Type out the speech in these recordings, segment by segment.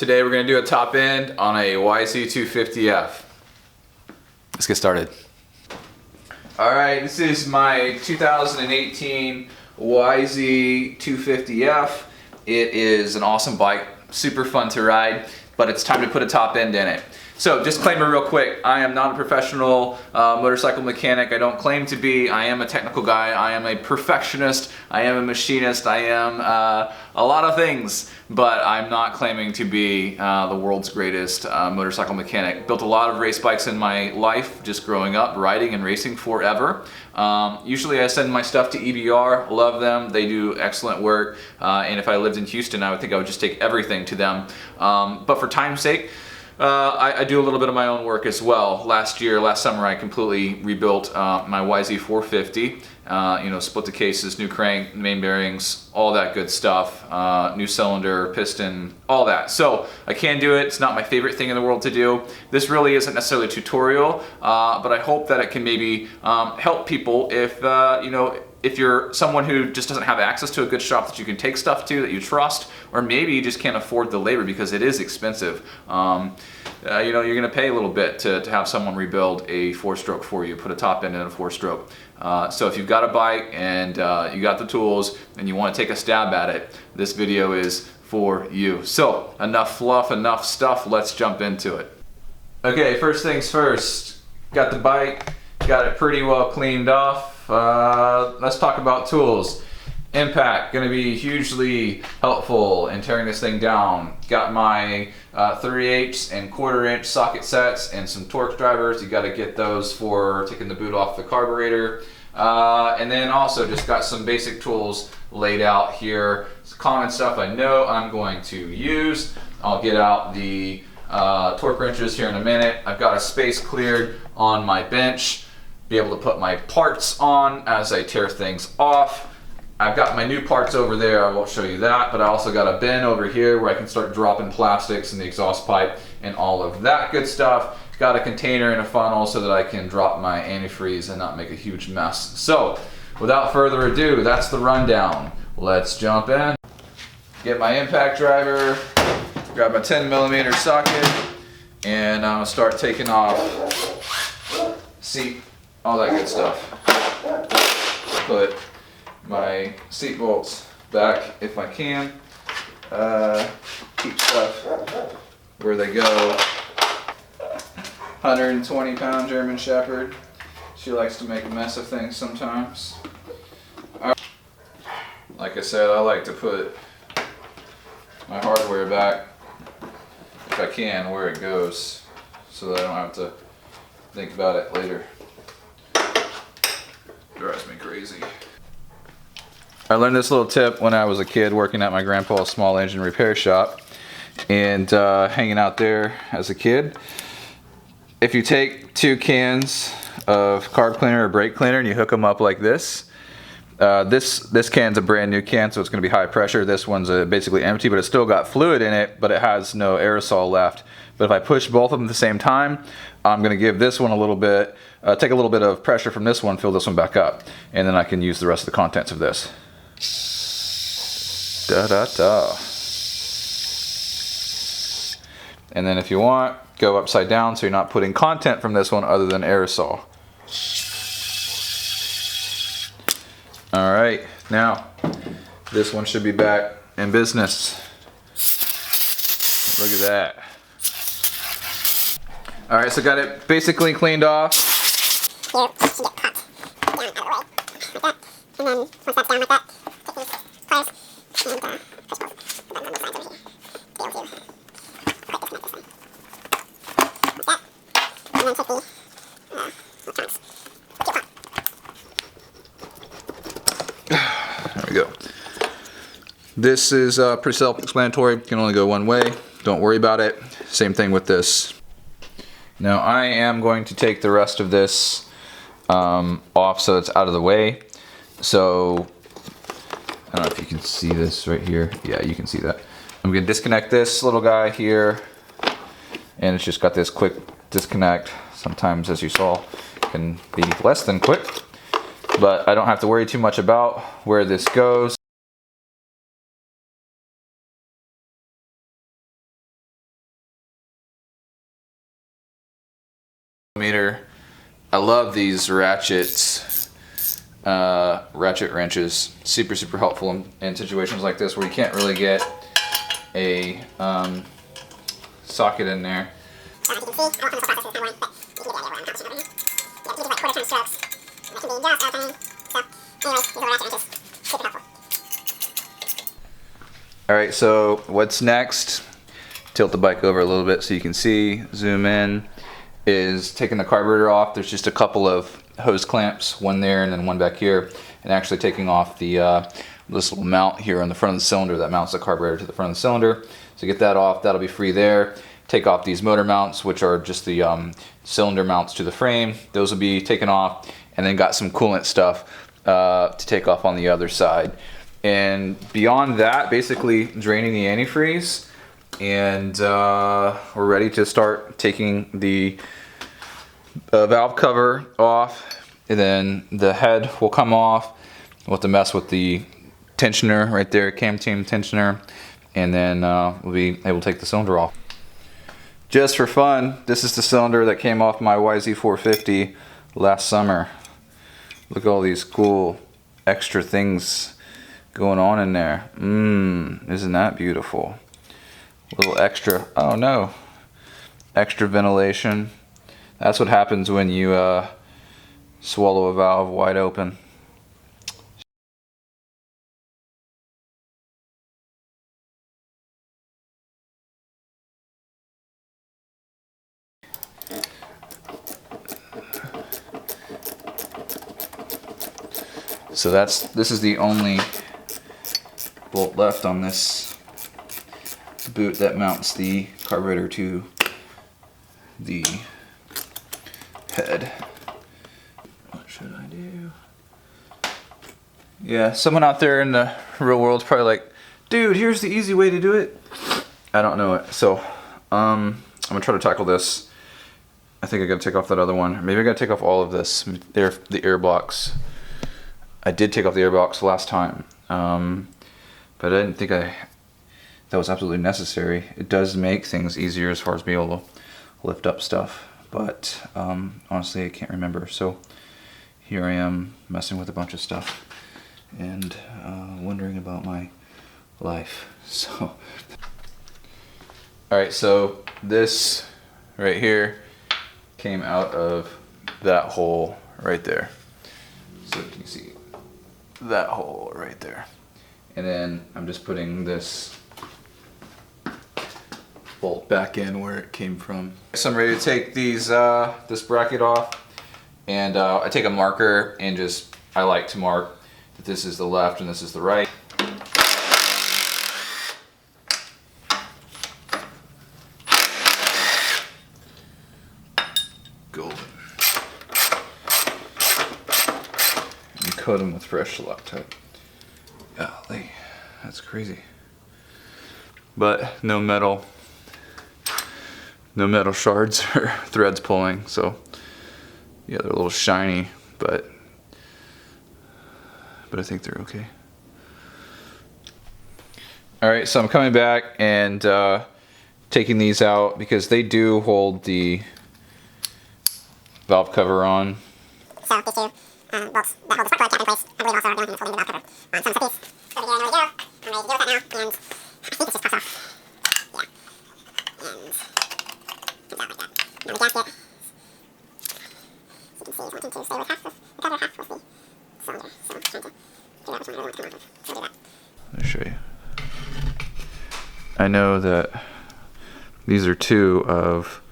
Today we're going to do a top end on a YZ250F. Let's get started. Alright, this is my 2018 YZ250F. It is an awesome bike, super fun to ride, but it's time to put a top end in it. So, disclaimer real quick, I am not a professional motorcycle mechanic. I don't claim to be. I am a technical guy. I am a perfectionist. I am a machinist. I am a lot of things, but I'm not claiming to be the world's greatest motorcycle mechanic. Built a lot of race bikes in my life, just growing up, riding and racing forever. Usually I send my stuff to EBR, love them, they do excellent work, and if I lived in Houston, I would think I would just take everything to them. But for time's sake, I do a little bit of my own work as well. Last summer, I completely rebuilt my YZ450. Split the cases, new crank, main bearings, all that good stuff. New cylinder, piston, all that. So I can do it. It's not my favorite thing in the world to do. This really isn't necessarily a tutorial, but I hope that it can maybe help people if if you're someone who just doesn't have access to a good shop that you can take stuff to, that you trust, or maybe you just can't afford the labor because it is expensive. You're going to pay a little bit to have someone rebuild a 4-stroke for you, put a top end in a 4-stroke. So if you've got a bike and you got the tools and you want to take a stab at it, this video is for you. So enough fluff, enough stuff, let's jump into it. Okay, first things first, got the bike, got it pretty well cleaned off. Let's talk about tools. Impact, going to be hugely helpful in tearing this thing down. Got my 3/8 and 1/4 inch socket sets and some Torx drivers. You got to get those for taking the boot off the carburetor. And then also just got some basic tools laid out here. It's common stuff I know I'm going to use. I'll get out the torque wrenches here in a minute. I've got a space cleared on my bench. Be able to put my parts on as I tear things off. I've got my new parts over there, I won't show you that, but I also got a bin over here where I can start dropping plastics in the exhaust pipe and all of that good stuff. Got a container and a funnel so that I can drop my antifreeze and not make a huge mess. So, without further ado, that's the rundown. Let's jump in. Get my impact driver, grab my 10mm socket, and I'm gonna start taking off seat, all that good stuff. Put my seat bolts back if I can. Keep stuff where they go. 120-pound German Shepherd. She likes to make a mess of things sometimes. Like I said, I like to put my hardware back, if I can, where it goes, so that I don't have to think about it later. Drives me crazy. I learned this little tip when I was a kid working at my grandpa's small engine repair shop and hanging out there as a kid. If you take 2 cans of carb cleaner or brake cleaner and you hook them up like this, this can's a brand new can, so it's going to be high pressure. This one's basically empty, but it's still got fluid in it, but it has no aerosol left. But if I push both of them at the same time, I'm going to give this one a little bit, take a little bit of pressure from this one, fill this one back up, and then I can use the rest of the contents of this. Da-da-da. And then if you want, go upside down so you're not putting content from this one other than aerosol. Alright, now this one should be back in business. Look at that. Alright, so got it basically cleaned off. Here, it should get cut down out of the way. Like that. And then once that's down like that, take these pliers and push both of them on the sides over here. Be able to quite disconnect this thing. Like that. And then take the electronics. There we go. This is pretty self-explanatory. Can only go one way. Don't worry about it. Same thing with this. Now I am going to take the rest of this off so it's out of the way. So, I don't know if you can see this right here. Yeah, you can see that. I'm going to disconnect this little guy here. And it's just got this quick disconnect. Sometimes, as you saw, can be less than quick. But I don't have to worry too much about where this goes. I love these ratchet wrenches. Super helpful in situations like this where you can't really get a socket in there. So as you can see, I won't come across this this time one, but you can get the idea where I'm accomplishing over here. Yeah, you can do like quarter turn strokes. It can be just out tiny. So anyways, these little ratchet wrenches, super helpful. Alright, so what's next? Tilt the bike over a little bit so you can see, zoom in, is taking the carburetor off. There's just a couple of hose clamps, one there and then one back here, and actually taking off the this little mount here on the front of the cylinder that mounts the carburetor to the front of the cylinder. So get that off, that'll be free there. Take off these motor mounts, which are just the cylinder mounts to the frame. Those will be taken off, and then got some coolant stuff to take off on the other side. And beyond that, basically draining the antifreeze, and we're ready to start taking the valve cover off, and then the head will come off. We'll have to mess with the tensioner right there, cam team tensioner, and then we'll be able to take the cylinder off. Just for fun, this is the cylinder that came off my YZ450 last summer. Look at all these cool extra things going on in there. Isn't that beautiful? A little extra, oh no, extra ventilation. That's what happens when you swallow a valve wide open. So this is the only bolt left on this boot that mounts the carburetor to the head. What should I do? Yeah, someone out there in the real world's probably like, dude, here's the easy way to do it. I don't know it. So I'm gonna try to tackle this. I think I gotta take off that other one. Maybe I gotta take off all of this, the air blocks. I did take off the air blocks last time, but I didn't think that was absolutely necessary. It does make things easier as far as being able to lift up stuff, but honestly I can't remember. So here I am messing with a bunch of stuff and wondering about my life. So alright, so this right here came out of that hole right there. So you can see that hole right there. And then I'm just putting this bolt back in where it came from. So I'm ready to take these this bracket off, and I take a marker and I like to mark that this is the left and this is the right. Golden. And coat them with fresh Loctite. Golly, that's crazy. But no metal shards or threads pulling, so yeah, they're a little shiny, but I think they're okay. Alright, so I'm coming back and taking these out because they do hold the valve cover on. So these two bolts that hold the spark plug cap in place, I believe also are the only things holding the valve cover on some of the piece. Over here, there we go. I'm ready to deal with that now, and I think this just pops off. Yeah. And comes out like that. Now the gasket. As you can see, it's wanting to stay with half of the cover, half with the cylinder. So I'm trying to figure out which one I really want to come off of. So I'll do that. Let me show you. I know that these are two of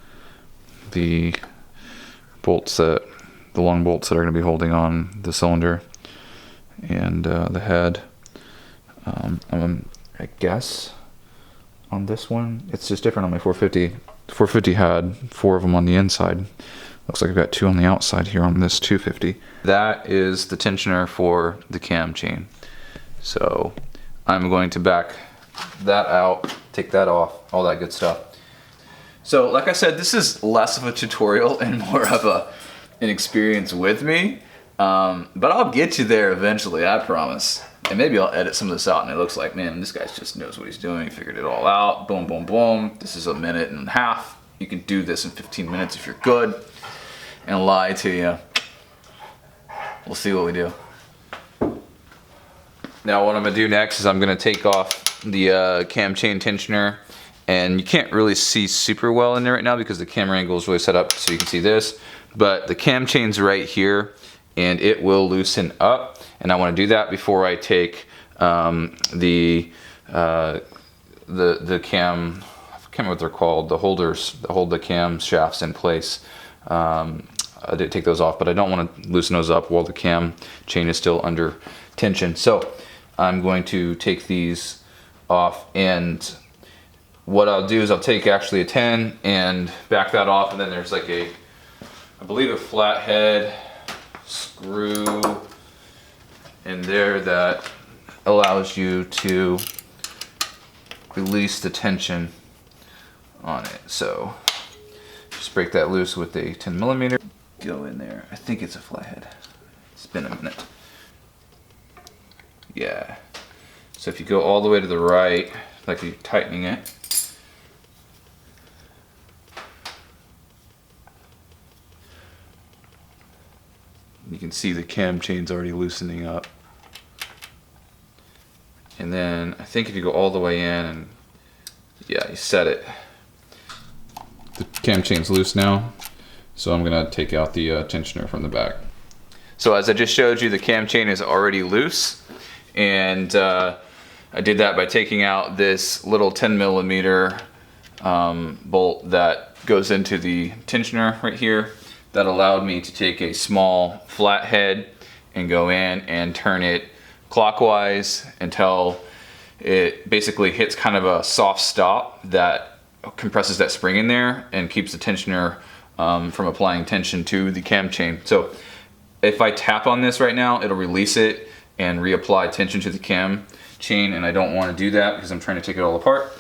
the bolts the long bolts that are going to be holding on the cylinder and the head. I guess on this one it's just different on my 450. The 450 had 4 of them on the inside. Looks like I've got 2 on the outside here on this 250. That is the tensioner for the cam chain. So I'm going to back that out, take that off, all that good stuff. So like I said, this is less of a tutorial and more of an experience with me, but I'll get you there eventually, I promise. And maybe I'll edit some of this out and it looks like, man, this guy just knows what he's doing, he figured it all out, boom, boom, boom. This is a minute and a half. You can do this in 15 minutes if you're good. and lie to you. We'll see what we do. Now what I'm gonna do next is I'm gonna take off the cam chain tensioner, and you can't really see super well in there right now because the camera angle is really set up so you can see this, but the cam chain's right here and it will loosen up, and I want to do that before I take the cam, I can't remember what they're called, the holders that hold the cam shafts in place. I did take those off, but I don't want to loosen those up while the cam chain is still under tension. So I'm going to take these off, and what I'll do is I'll take actually a 10 and back that off, and then there's like a, I believe a flathead screw in there that allows you to release the tension on it. So just break that loose with a 10mm. Go in there. I think it's a flathead. It's been a minute. Yeah. So if you go all the way to the right, like you're tightening it, you can see the cam chain's already loosening up. And then I think if you go all the way in and yeah, you set it. The cam chain's loose now, so I'm gonna take out the tensioner from the back. So as I just showed you, the cam chain is already loose, and I did that by taking out this little 10mm bolt that goes into the tensioner right here. That allowed me to take a small flathead and go in and turn it clockwise until it basically hits kind of a soft stop that compresses that spring in there and keeps the tensioner from applying tension to the cam chain. So if I tap on this right now, it'll release it and reapply tension to the cam chain, and I don't want to do that because I'm trying to take it all apart.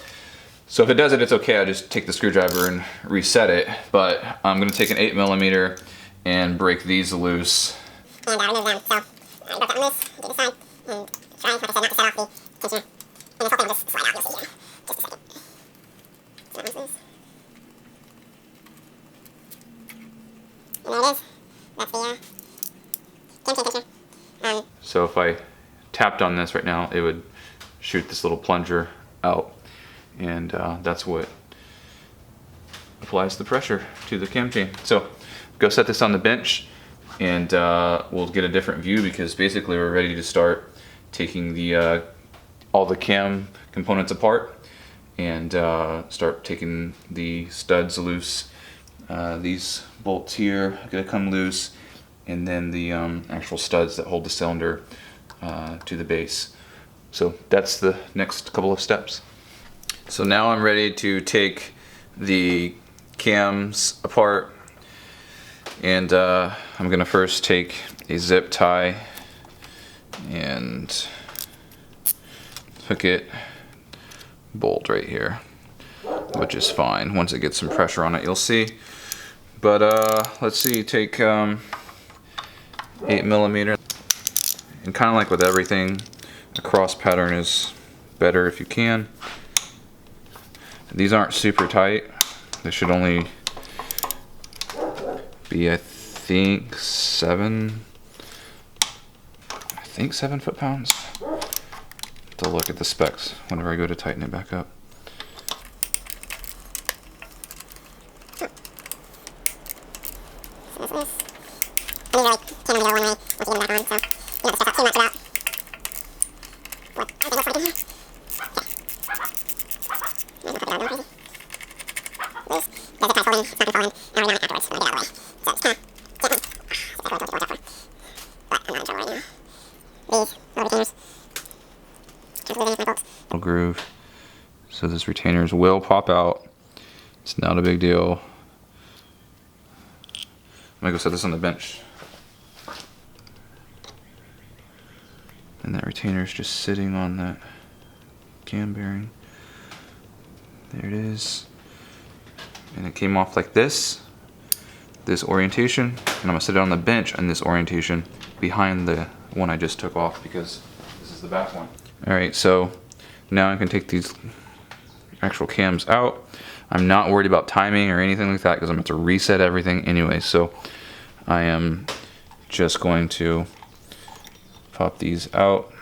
So if it does it, it's okay. I just take the screwdriver and reset it. But I'm going to take an 8mm and break these loose. And remove them. So I got that on this, do the side, and try, like I said, not to set off the tensioner. And it's okay to just slide out, you'll see here. Just a second. So that one's loose. And there it is. That's the cam chain tensioner. So if I tapped on this right now, it would shoot this little plunger out. And that's what applies the pressure to the cam chain. So go set this on the bench, and we'll get a different view because basically we're ready to start taking the all the cam components apart and start taking the studs loose. These bolts here are gonna come loose, and then the actual studs that hold the cylinder to the base. So that's the next couple of steps. So now I'm ready to take the cams apart, and I'm gonna first take a zip tie and hook it, bolt right here, which is fine. Once it gets some pressure on it, you'll see. But let's see, take 8mm, and kind of like with everything, a cross pattern is better if you can. These aren't super tight. They should only be, I think 7 foot-pounds. To look at the specs whenever I go to tighten it back up. So this. I mean, really, can't only go one way once you get them back on, so you don't have to stress out too much about what everything looks like in here. Okay. And we'll put it on crazy. Loose. Because the tie's holding, it's not going to fall in, and we're not afterwards. We're going to get out of the way. So just kind of get them. So that's what we'll watch out for. But I'm not in trouble right now. These little retainers. Can't believe any of my bolts. Little groove. So this retainers will pop out. It's not a big deal. I'm gonna go set this on the bench. And that retainer's just sitting on that cam bearing. There it is. And it came off like this orientation, and I'm gonna sit it on the bench in this orientation behind the one I just took off because this is the back one. All right, so now I can take these actual cams out. I'm not worried about timing or anything like that because I'm going to reset everything anyway. So I am just going to pop these out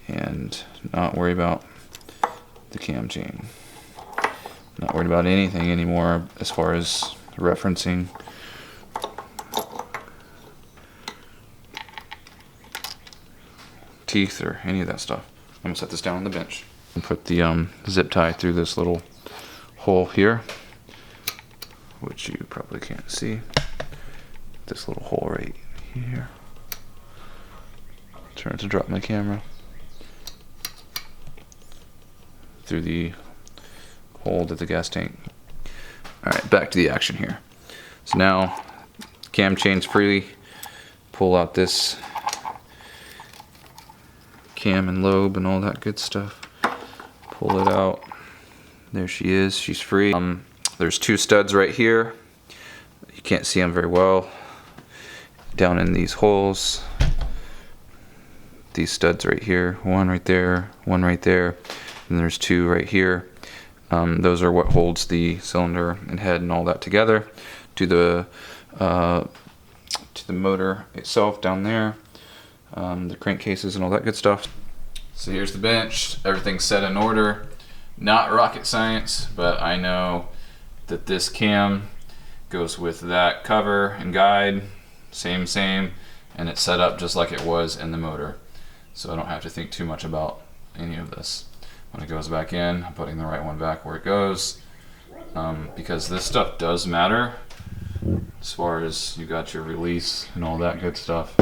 and not worry about the cam chain. Not worried about anything anymore as far as referencing. Teeth or any of that stuff. I'm gonna set this down on the bench and put the zip tie through this little hole here, which you probably can't see. This little hole right here. Try not to drop my camera. Through the hole to the gas tank. Alright, back to the action here. So now, cam chain's free. Pull out this cam and lobe and all that good stuff. Pull it out. There she is, she's free. There's two studs right here. You can't see them very well. Down in these holes. These studs right here, one right there, one right there, and there's two right here. Those are what holds the cylinder and head and all that together to the motor itself down there, the crankcases and all that good stuff. So here's the bench, everything's set in order. Not rocket science, but I know that this cam goes with that cover and guide, same, and it's set up just like it was in the motor. So I don't have to think too much about any of this. When it goes back in, I'm putting the right one back where it goes, because this stuff does matter as far as you got your release and all that good stuff.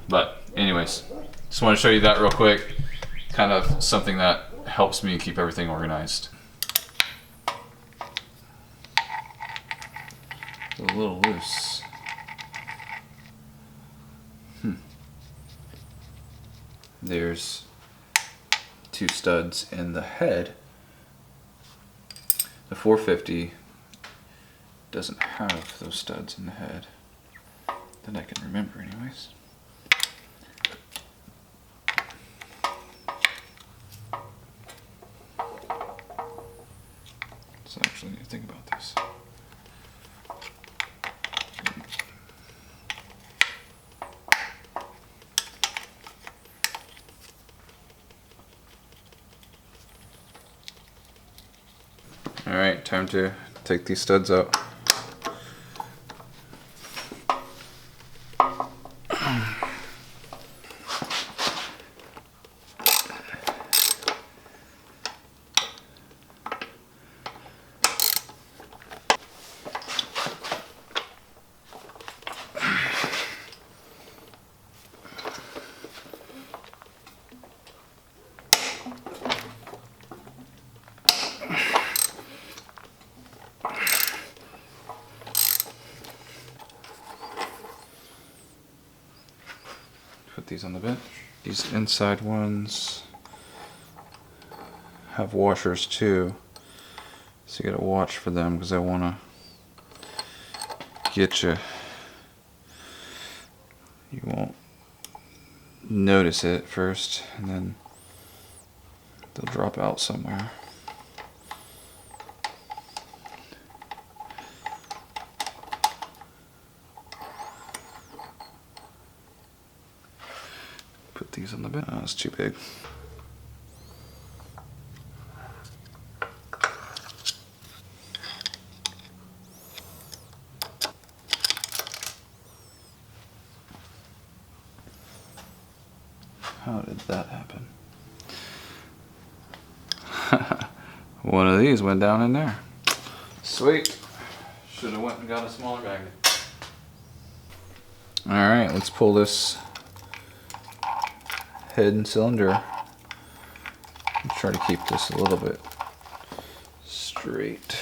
But anyways, just want to show you that real quick, kind of something that helps me keep everything organized. A little loose. There's two studs in the head. The 450 doesn't have those studs in the head that I can remember anyways. So I actually need to think about this. Alright, time to take these studs out. Put these on the bench. These inside ones have washers too, so you gotta watch for them because I wanna get you. You won't notice it at first, and then they'll drop out somewhere. Put these on the bench. Oh, it's too big. How did that happen? One of these went down in there. Sweet. Should have went and got a smaller magnet. Alright, let's pull this head and cylinder and try to keep this a little bit straight.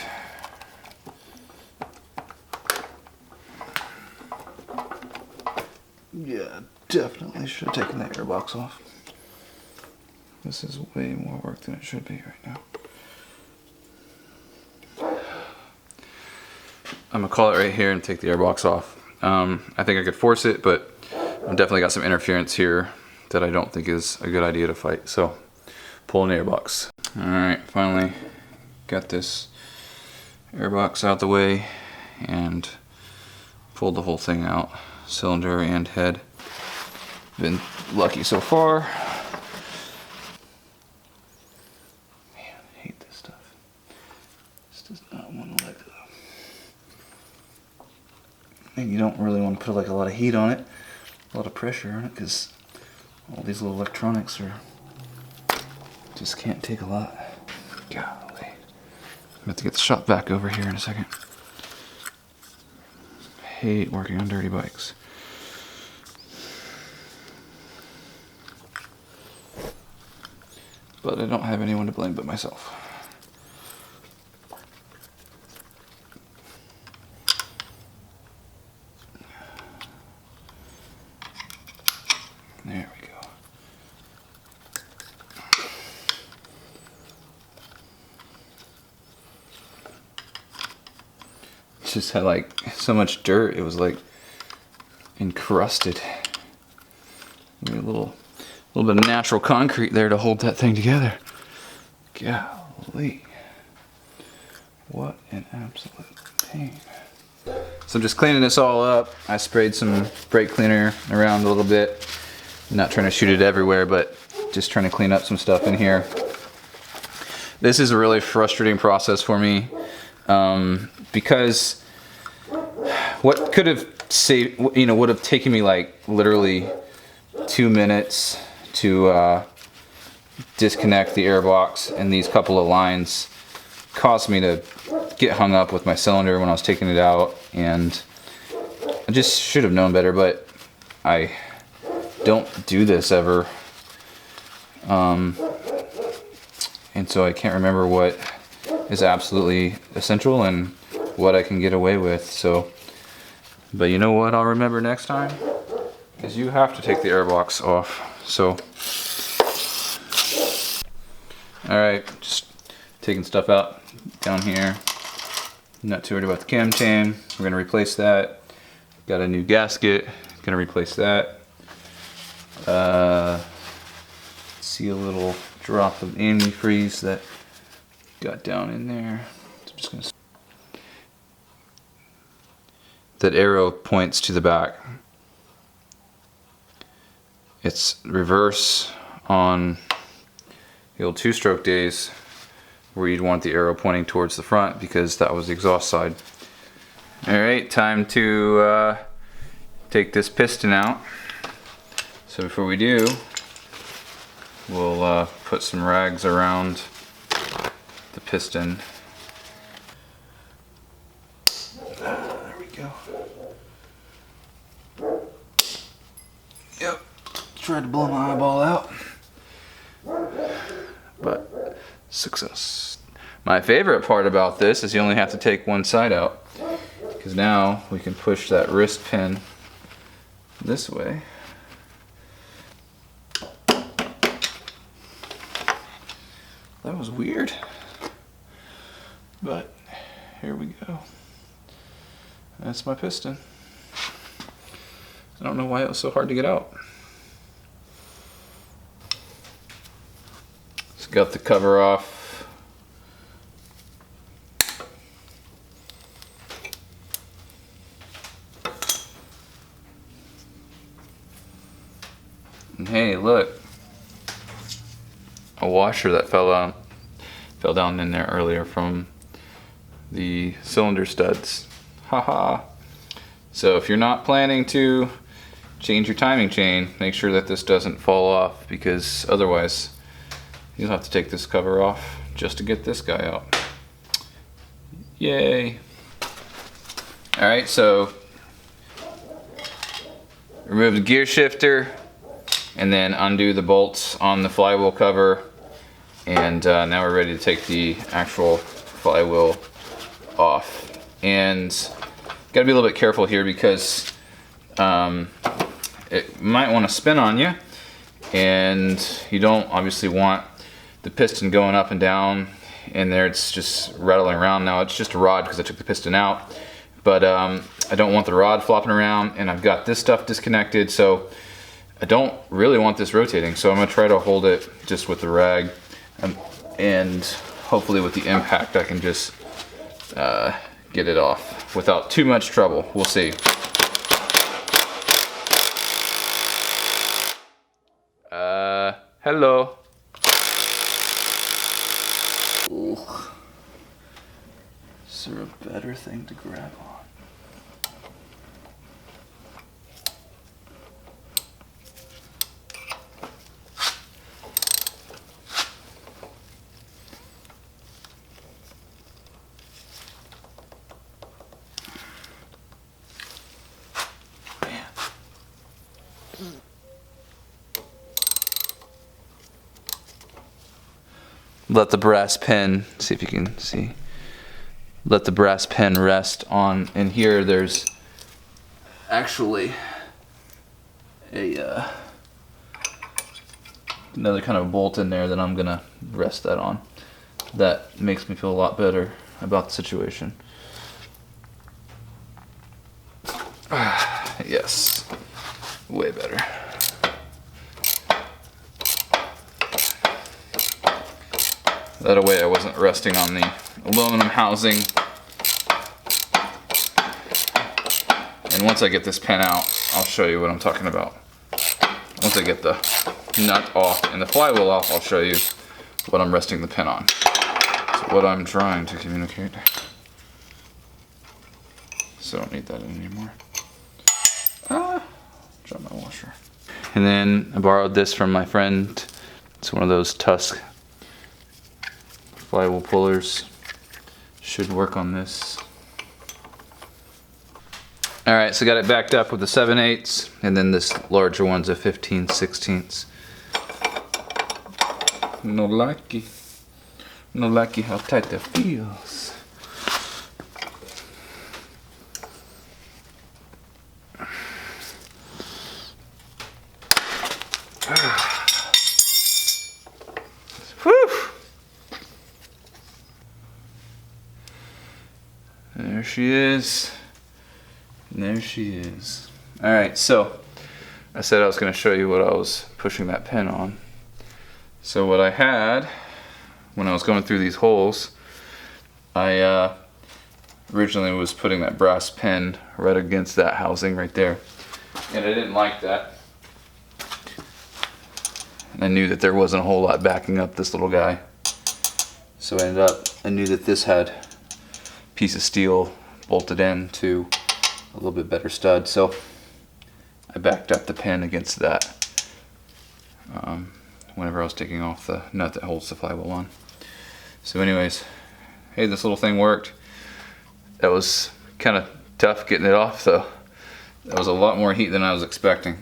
Yeah, definitely should have taken that airbox off. This is way more work than it should be right now. I'm gonna call it right here and take the airbox off. I think I could force it, but I've definitely got some interference here that I don't think is a good idea to fight. So, pull an airbox. Alright, finally got this airbox out the way, and pulled the whole thing out, cylinder and head. Been lucky so far. Man, I hate this stuff. This does not want to let go. And you don't really want to put like a lot of heat on it, a lot of pressure on it, because all these little electronics are just can't take a lot. Golly. I'm about to get the shop vac over here in a second. I hate working on dirty bikes. But I don't have anyone to blame but myself. There we go. Just had like so much dirt, it was like encrusted. A little bit of natural concrete there to hold that thing together. Golly. What an absolute pain. So I'm just cleaning this all up. I sprayed some brake cleaner around a little bit. I'm not trying to shoot it everywhere, but just trying to clean up some stuff in here. This is a really frustrating process for me because what could have saved, would have taken me like literally 2 minutes to disconnect the airbox and these couple of lines caused me to get hung up with my cylinder when I was taking it out, and I just should have known better, but I don't do this ever. And so I can't remember what is absolutely essential and what I can get away with. So, but you know what I'll remember next time? Is you have to take the airbox off. So, alright, just taking stuff out down here. Not too worried about the cam chain. We're going to replace that. Got a new gasket. Going to replace that. See a little drop of antifreeze that got down in there. So I'm just going to. That arrow points to the back. It's reverse on the old two-stroke days where you'd want the arrow pointing towards the front because that was the exhaust side. Alright, time to take this piston out. So before we do, we'll put some rags around the piston. There we go. Yep. Tried to blow my eyeball out, but success. My favorite part about this is you only have to take one side out, because now we can push that wrist pin this way. That was weird, but here we go. That's my piston. I don't know why it was so hard to get out. Just got the cover off. And hey, look. A washer that fell down in there earlier from the cylinder studs. Haha. So if you're not planning to change your timing chain, make sure that this doesn't fall off, because otherwise you'll have to take this cover off just to get this guy out. Yay. Alright, so remove the gear shifter and then undo the bolts on the flywheel cover, and now we're ready to take the actual flywheel off. And gotta be a little bit careful here because it might want to spin on you, and you don't obviously want the piston going up and down and there it's just rattling around. Now it's just a rod because I took the piston out, but I don't want the rod flopping around, and I've got this stuff disconnected, so I don't really want this rotating. So I'm gonna try to hold it just with the rag, and hopefully with the impact I can just get it off without too much trouble. We'll see. Hello. Ooh. Is there a better thing to grab on? Let the brass pen, see if you can see. Let the brass pen rest on, and here there's actually a another kind of bolt in there that I'm gonna rest that on. That makes me feel a lot better about the situation. Yes, way better. That way I wasn't resting on the aluminum housing. And once I get this pen out, I'll show you what I'm talking about. Once I get the nut off and the flywheel off, I'll show you what I'm resting the pen on. So what I'm trying to communicate. So I don't need that anymore. Drop my washer. And then I borrowed this from my friend. It's one of those Tusk flywheel pullers. Should work on this. Alright, so got it backed up with the 7/8, and then this larger one's a 15/16. No likey. No likey how tight that feels. Whew. There she is. There she is. Alright, so I said I was going to show you what I was pushing that pen on. So what I had when I was going through these holes, I originally was putting that brass pen right against that housing right there. And I didn't like that. And I knew that there wasn't a whole lot backing up this little guy. So I knew that this had a piece of steel bolted in to a little bit better stud. So I backed up the pen against that whenever I was taking off the nut that holds the flywheel on. So anyways, hey, this little thing worked. That was kind of tough getting it off, though. That was a lot more heat than I was expecting.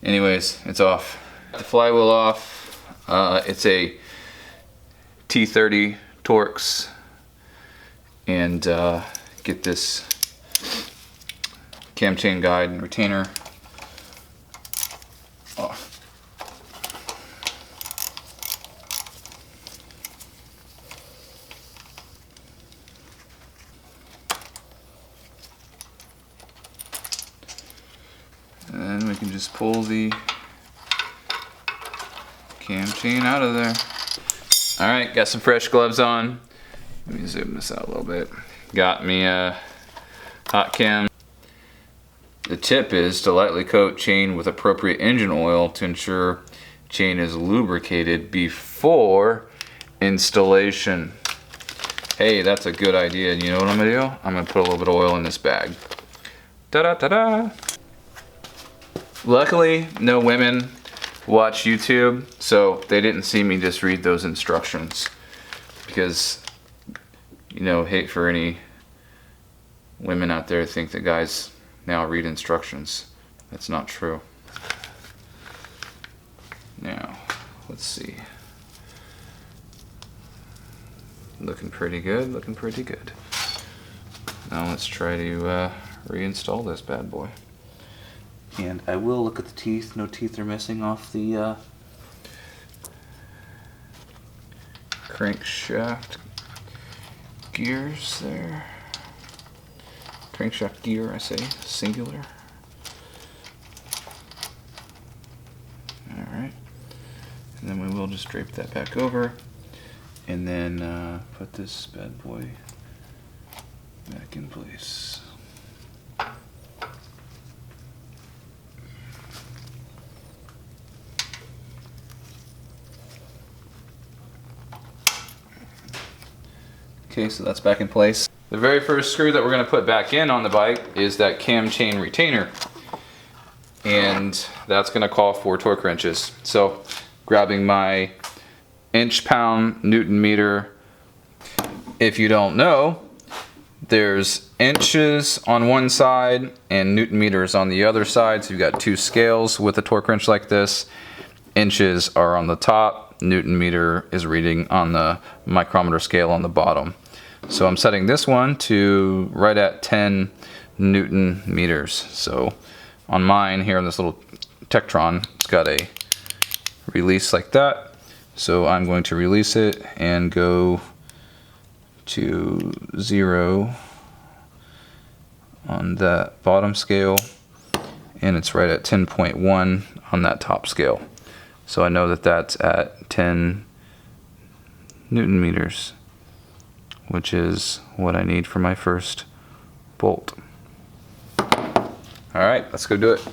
Anyways, it's off. The flywheel off. It's a T30 Torx, and get this cam chain guide and retainer off. And then we can just pull the cam chain out of there. Alright, got some fresh gloves on. Let me zoom this out a little bit. Got me a hot cam. The tip is to lightly coat chain with appropriate engine oil to ensure chain is lubricated before installation. Hey, that's a good idea. You know what I'm gonna do? I'm gonna put a little bit of oil in this bag. Ta-da-ta-da! Luckily, no women watch YouTube, so they didn't see me just read those instructions. Because, you know, hate for any women out there think that guys now read instructions. That's not true. Now, let's see. Looking pretty good, looking pretty good. Now let's try to reinstall this bad boy. And I will look at the teeth. No teeth are missing off the crankshaft gears there. Crankshaft gear, I say, singular. Alright. And then we will just drape that back over. And then put this bad boy back in place. Okay, so that's back in place. The very first screw that we're gonna put back in on the bike is that cam chain retainer. And that's gonna call for torque wrenches. So grabbing my inch-pound Newton meter. If you don't know, there's inches on one side and Newton meters on the other side. So you've got two scales with a torque wrench like this. Inches are on the top, Newton meter is reading on the micrometer scale on the bottom. So I'm setting this one to right at 10 Newton meters. So on mine here on this little Tektron, it's got a release like that. So I'm going to release it and go to 0 on that bottom scale, and it's right at 10.1 on that top scale. So I know that that's at 10 Newton meters, which is what I need for my first bolt. All right, let's go do it.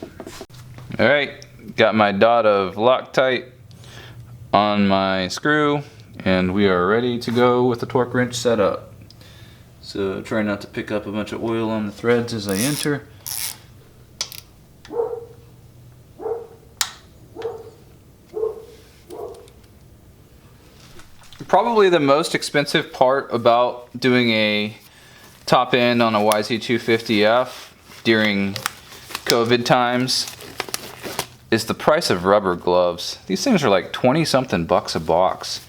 All right, got my dot of Loctite on my screw, and we are ready to go with the torque wrench setup. So try not to pick up a bunch of oil on the threads as I enter. Probably the most expensive part about doing a top end on a YZ250F during COVID times is the price of rubber gloves. These things are like 20 something bucks a box.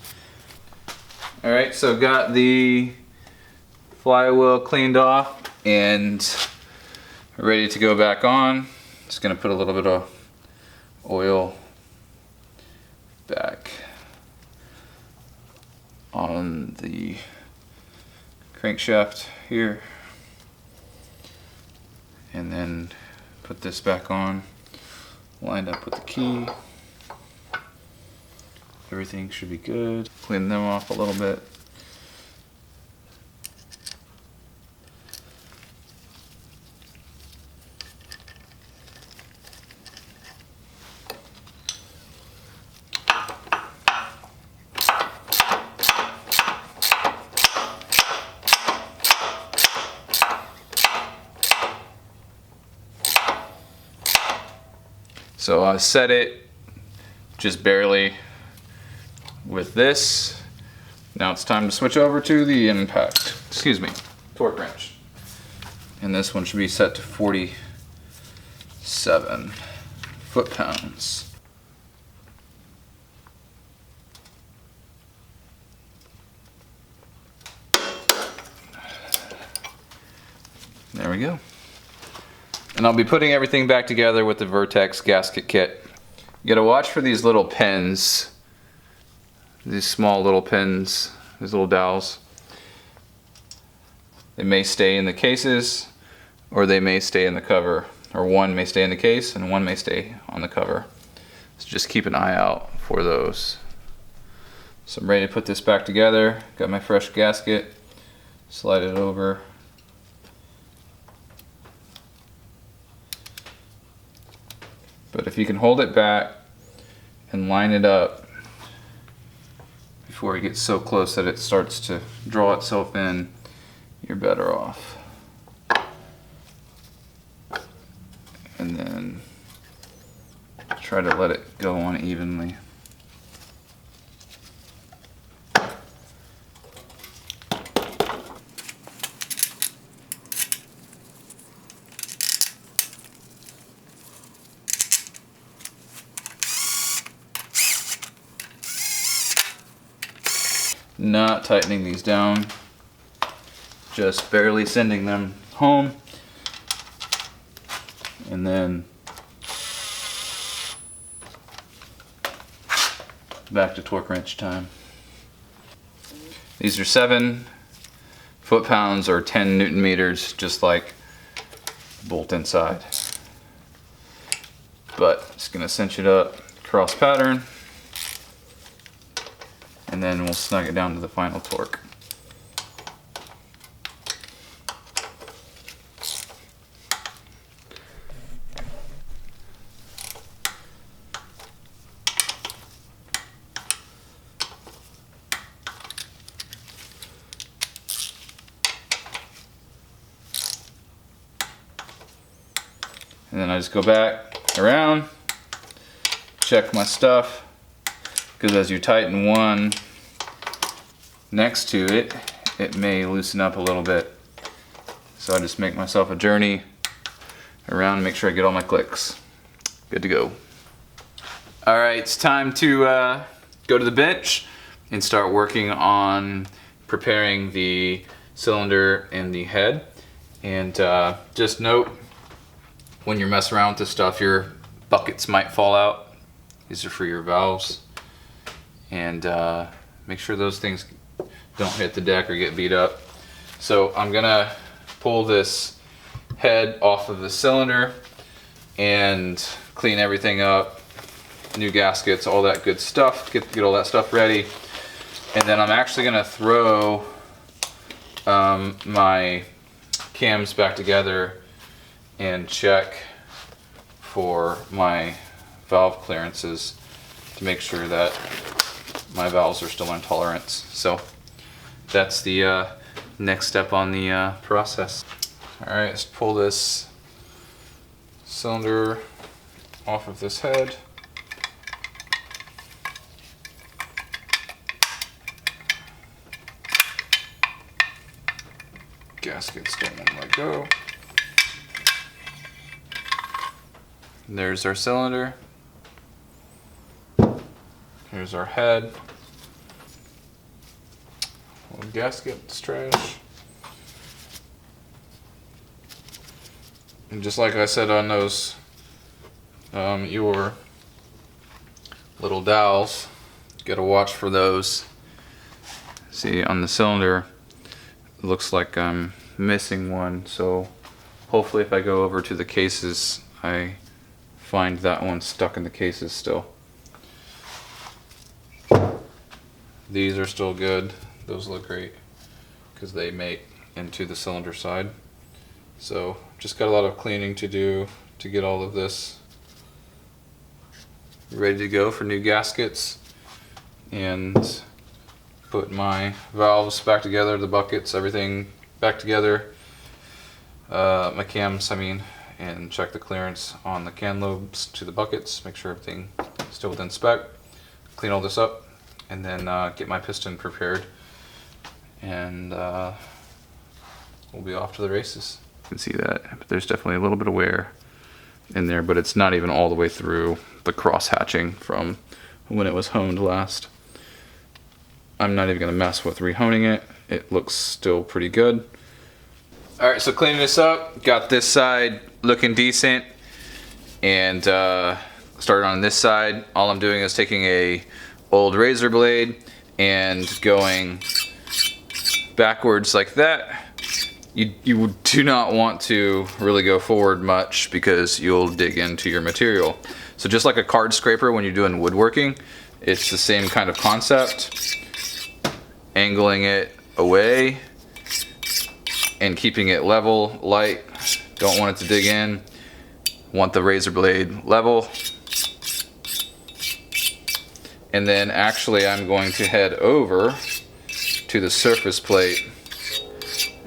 All right, so got the flywheel cleaned off and ready to go back on. Just gonna put a little bit of oil back on the crankshaft here, and then put this back on, lined up with the key. Everything should be good. Clean them off a little bit. So I set it just barely with this. Now it's time to switch over to the torque wrench. And this one should be set to 47 foot-pounds. There we go. And I'll be putting everything back together with the Vertex gasket kit. You gotta watch for these little pins. These small little pins, these little dowels. They may stay in the cases, or they may stay in the cover. Or one may stay in the case, and one may stay on the cover. So just keep an eye out for those. So I'm ready to put this back together. Got my fresh gasket. Slide it over. But if you can hold it back and line it up before it gets so close that it starts to draw itself in, you're better off. And then try to let it go on evenly. Not tightening these down, just barely sending them home, and then back to torque wrench time. These are 7 foot-pounds or 10 Newton meters, just like bolt inside. But just gonna cinch it up cross pattern, and then we'll snug it down to the final torque. And then I just go back around, check my stuff, because as you tighten one next to it, it may loosen up a little bit. So I just make myself a journey around and make sure I get all my clicks. Good to go. All right, it's time to go to the bench and start working on preparing the cylinder and the head. And just note, when you're messing around with this stuff, your buckets might fall out. These are for your valves. And make sure those things don't hit the deck or get beat up. So I'm gonna pull this head off of the cylinder and clean everything up, new gaskets, all that good stuff, get all that stuff ready. And then I'm actually gonna throw my cams back together and check for my valve clearances to make sure that my valves are still in tolerance. So that's the next step on the process. All right, let's pull this cylinder off of this head. Gaskets don't want to let go. And there's our cylinder. Here's our head. Little gasket, trash. And just like I said on those, your little dowels, you gotta watch for those. See, on the cylinder, it looks like I'm missing one, so hopefully if I go over to the cases, I find that one stuck in the cases still. These are still good. Those look great because they mate into the cylinder side. So just got a lot of cleaning to do to get all of this ready to go for new gaskets, and put my valves back together, the buckets, everything back together, my cams I mean, and check the clearance on the can lobes to the buckets, make sure everything is still within spec, clean all this up, and then get my piston prepared, and we'll be off to the races. You can see that, but there's definitely a little bit of wear in there, but it's not even all the way through the cross hatching from when it was honed last. I'm not even gonna mess with rehoning it. It looks still pretty good. All right, so cleaning this up, got this side looking decent, and started on this side. All I'm doing is taking a old razor blade and going backwards like that. You do not want to really go forward much because you'll dig into your material. So just like a card scraper when you're doing woodworking, it's the same kind of concept. Angling it away and keeping it level, light. Don't want it to dig in. Want the razor blade level. And then actually I'm going to head over to the surface plate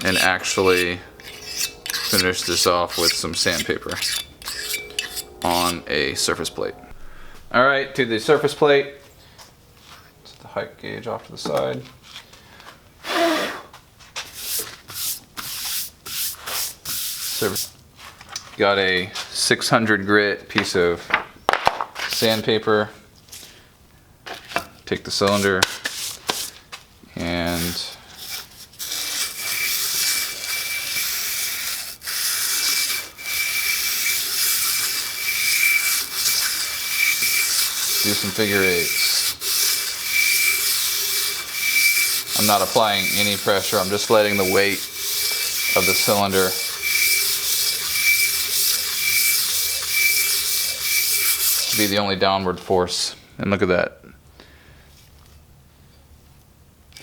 and actually finish this off with some sandpaper on a surface plate. All right, to the surface plate. Set the height gauge off to the side. Got a 600 grit piece of sandpaper. Take the cylinder and do some figure eights. I'm not applying any pressure, I'm just letting the weight of the cylinder be the only downward force. And look at that.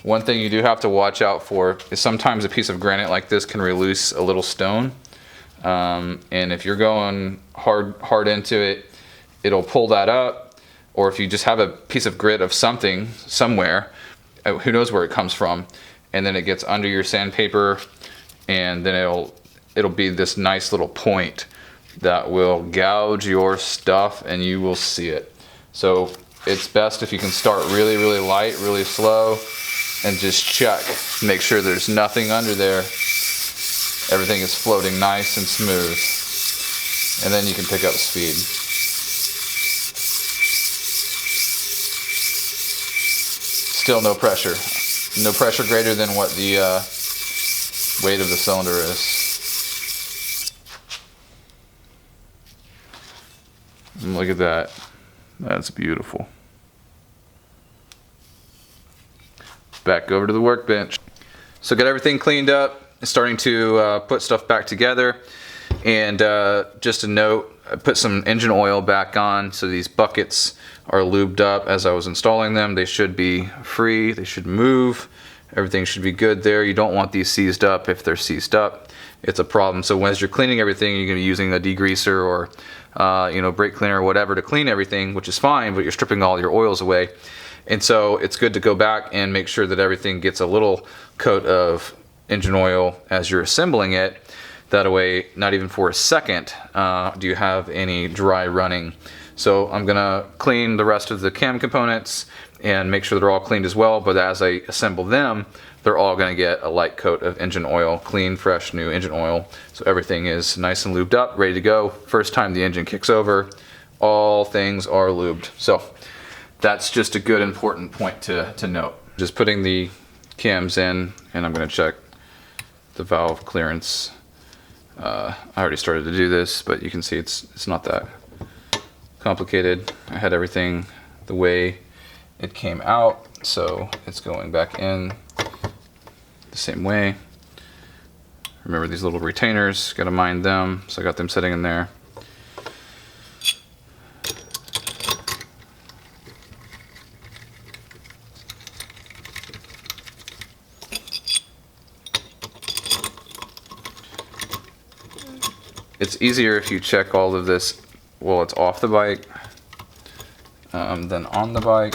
One thing you do have to watch out for is sometimes a piece of granite like this can release a little stone. And if you're going hard into it, it'll pull that up. Or if you just have a piece of grit of something somewhere, who knows where it comes from, and then it gets under your sandpaper, and then it'll be this nice little point that will gouge your stuff and you will see it. So it's best if you can start really, really light, really slow, and just check. Make sure there's nothing under there. Everything is floating nice and smooth. And then you can pick up speed. Still no pressure. No pressure greater than what the weight of the cylinder is. And look at that. That's beautiful. Back over to the workbench. So got everything cleaned up. Starting to put stuff back together. And just a note, I put some engine oil back on, so these buckets are lubed up as I was installing them. They should be free, they should move, everything should be good there. You don't want these seized up. If they're seized up, it's a problem. So as you're cleaning everything, you're going to be using a degreaser or brake cleaner or whatever to clean everything, which is fine, but you're stripping all your oils away. And so it's good to go back and make sure that everything gets a little coat of engine oil as you're assembling it. That way, not even for a second do you have any dry running. So I'm gonna clean the rest of the cam components and make sure they're all cleaned as well, but as I assemble them, they're all gonna get a light coat of engine oil, clean, fresh, new engine oil. So everything is nice and lubed up, ready to go. First time the engine kicks over, all things are lubed. So that's just a good important point to note. Just putting the cams in, and I'm gonna check the valve clearance. I already started to do this, but you can see it's not that complicated. I had everything the way it came out, so it's going back in the same way. Remember these little retainers, gotta mind them, so I got them sitting in there. It's easier if you check all of this while it's off the bike than on the bike.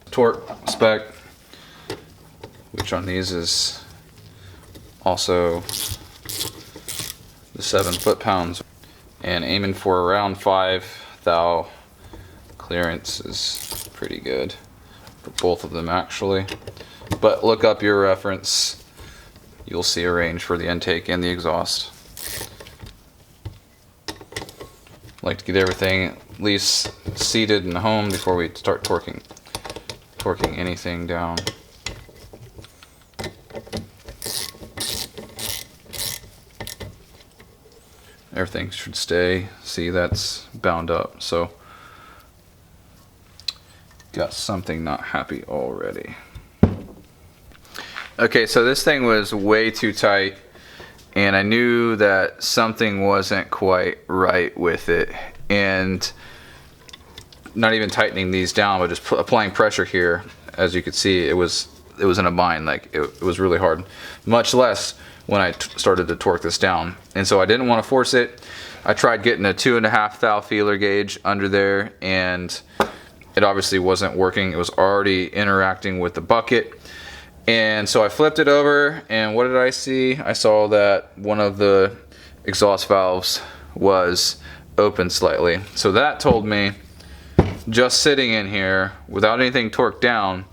Torque spec, which on these is also the 7 foot-pounds, and aiming for around 5 thou. Clearance is pretty good for both of them actually, but look up your reference. You'll see a range for the intake and the exhaust. Like to get everything at least seated and home before we start torquing anything down. Everything should stay. See, that's bound up. So got something not happy already. Okay, so this thing was way too tight, and I knew that something wasn't quite right with it. And not even tightening these down, but just applying pressure here, as you could see, it was in a bind. Like it was really hard, much less when I started to torque this down. And so I didn't want to force it. I tried getting a 2.5 thou feeler gauge under there, and it obviously wasn't working. It was already interacting with the bucket. And so I flipped it over, and what did I see? I saw that one of the exhaust valves was open slightly. So that told me, just sitting in here without anything torqued down,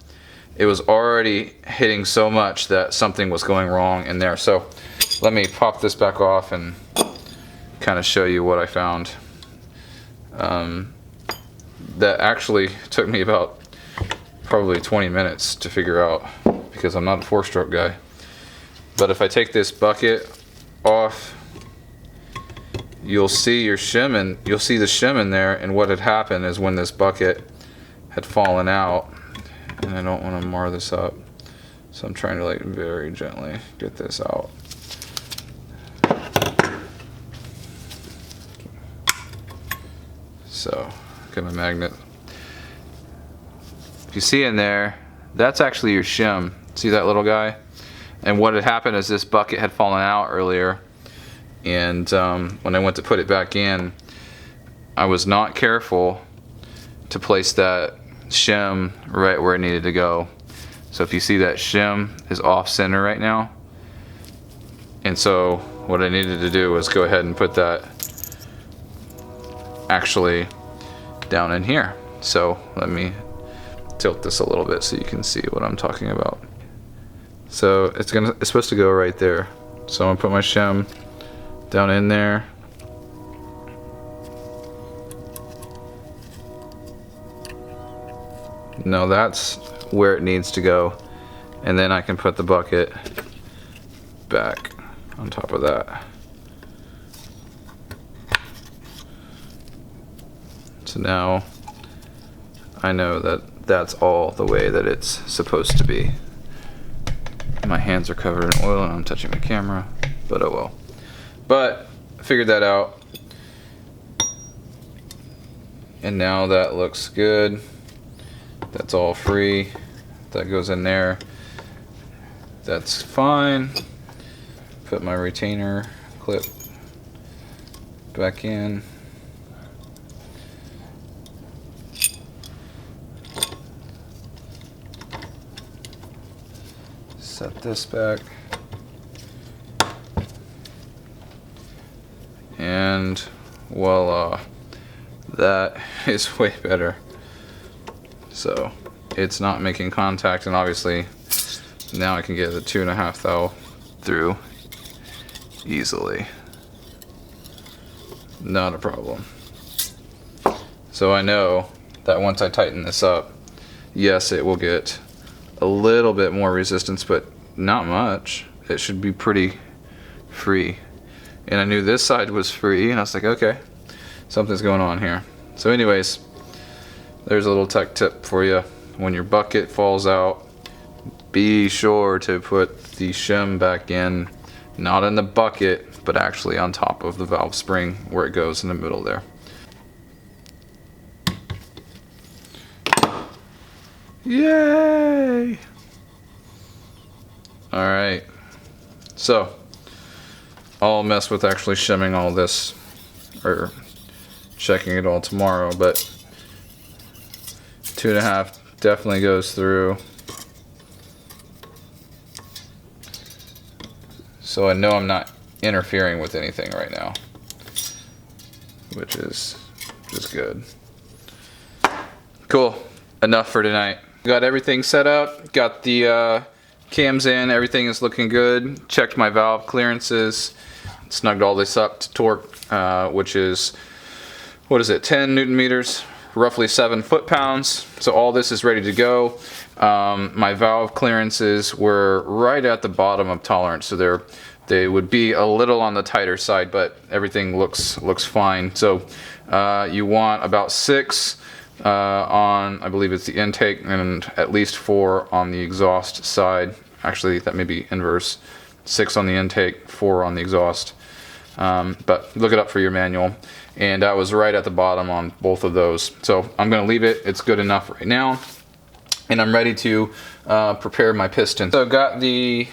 it was already hitting so much that something was going wrong in there. So let me pop this back off and kind of show you what I found. That actually took me about probably 20 minutes to figure out, because I'm not a 4-stroke guy. But if I take this bucket off, you'll see the shim in there, and what had happened is when this bucket had fallen out, and I don't want to mar this up, so I'm trying to like very gently get this out. So, get my magnet. If you see in there, that's actually your shim. See that little guy? And what had happened is this bucket had fallen out earlier, and when I went to put it back in, I was not careful to place that shim right where it needed to go. So if you see that shim is off center right now, And so what I needed to do was go ahead and put that actually down in here. So let me tilt this a little bit so you can see what I'm talking about. So it's supposed to go right there. So I'm gonna put my shim down in there. Now that's where it needs to go. And then I can put the bucket back on top of that. So now I know that that's all the way that it's supposed to be. My hands are covered in oil and I'm touching my camera, but oh well. But I figured that out. And now that looks good. That's all free. That goes in there. That's fine. Put my retainer clip back in. Set this back. And voila. That is way better. So it's not making contact, and obviously now I can get the 2.5 thou through easily. Not a problem. So I know that once I tighten this up, yes, it will get a little bit more resistance, but not much. It should be pretty free. And I knew this side was free, and I was like, okay, something's going on here. So anyways, there's a little tech tip for you. When your bucket falls out, be sure to put the shim back in, not in the bucket, but actually on top of the valve spring where it goes in the middle there. Yay! Alright, so I'll mess with actually shimming all this, or checking it all tomorrow, but 2.5 definitely goes through. So I know I'm not interfering with anything right now, which is just good. Cool, enough for tonight. Got everything set up, got the cams in, everything is looking good. Checked my valve clearances, snugged all this up to torque, which is, what is it, 10 Newton meters, roughly 7 foot-pounds. So all this is ready to go. My valve clearances were right at the bottom of tolerance, so they would be a little on the tighter side, but everything looks fine. So you want about 6 on, I believe it's the intake, and at least 4 on the exhaust side. Actually, that may be inverse. 6 on the intake, 4 on the exhaust. But look it up for your manual. And that was right at the bottom on both of those. So I'm gonna leave it, it's good enough right now. And I'm ready to prepare my piston. So I've got the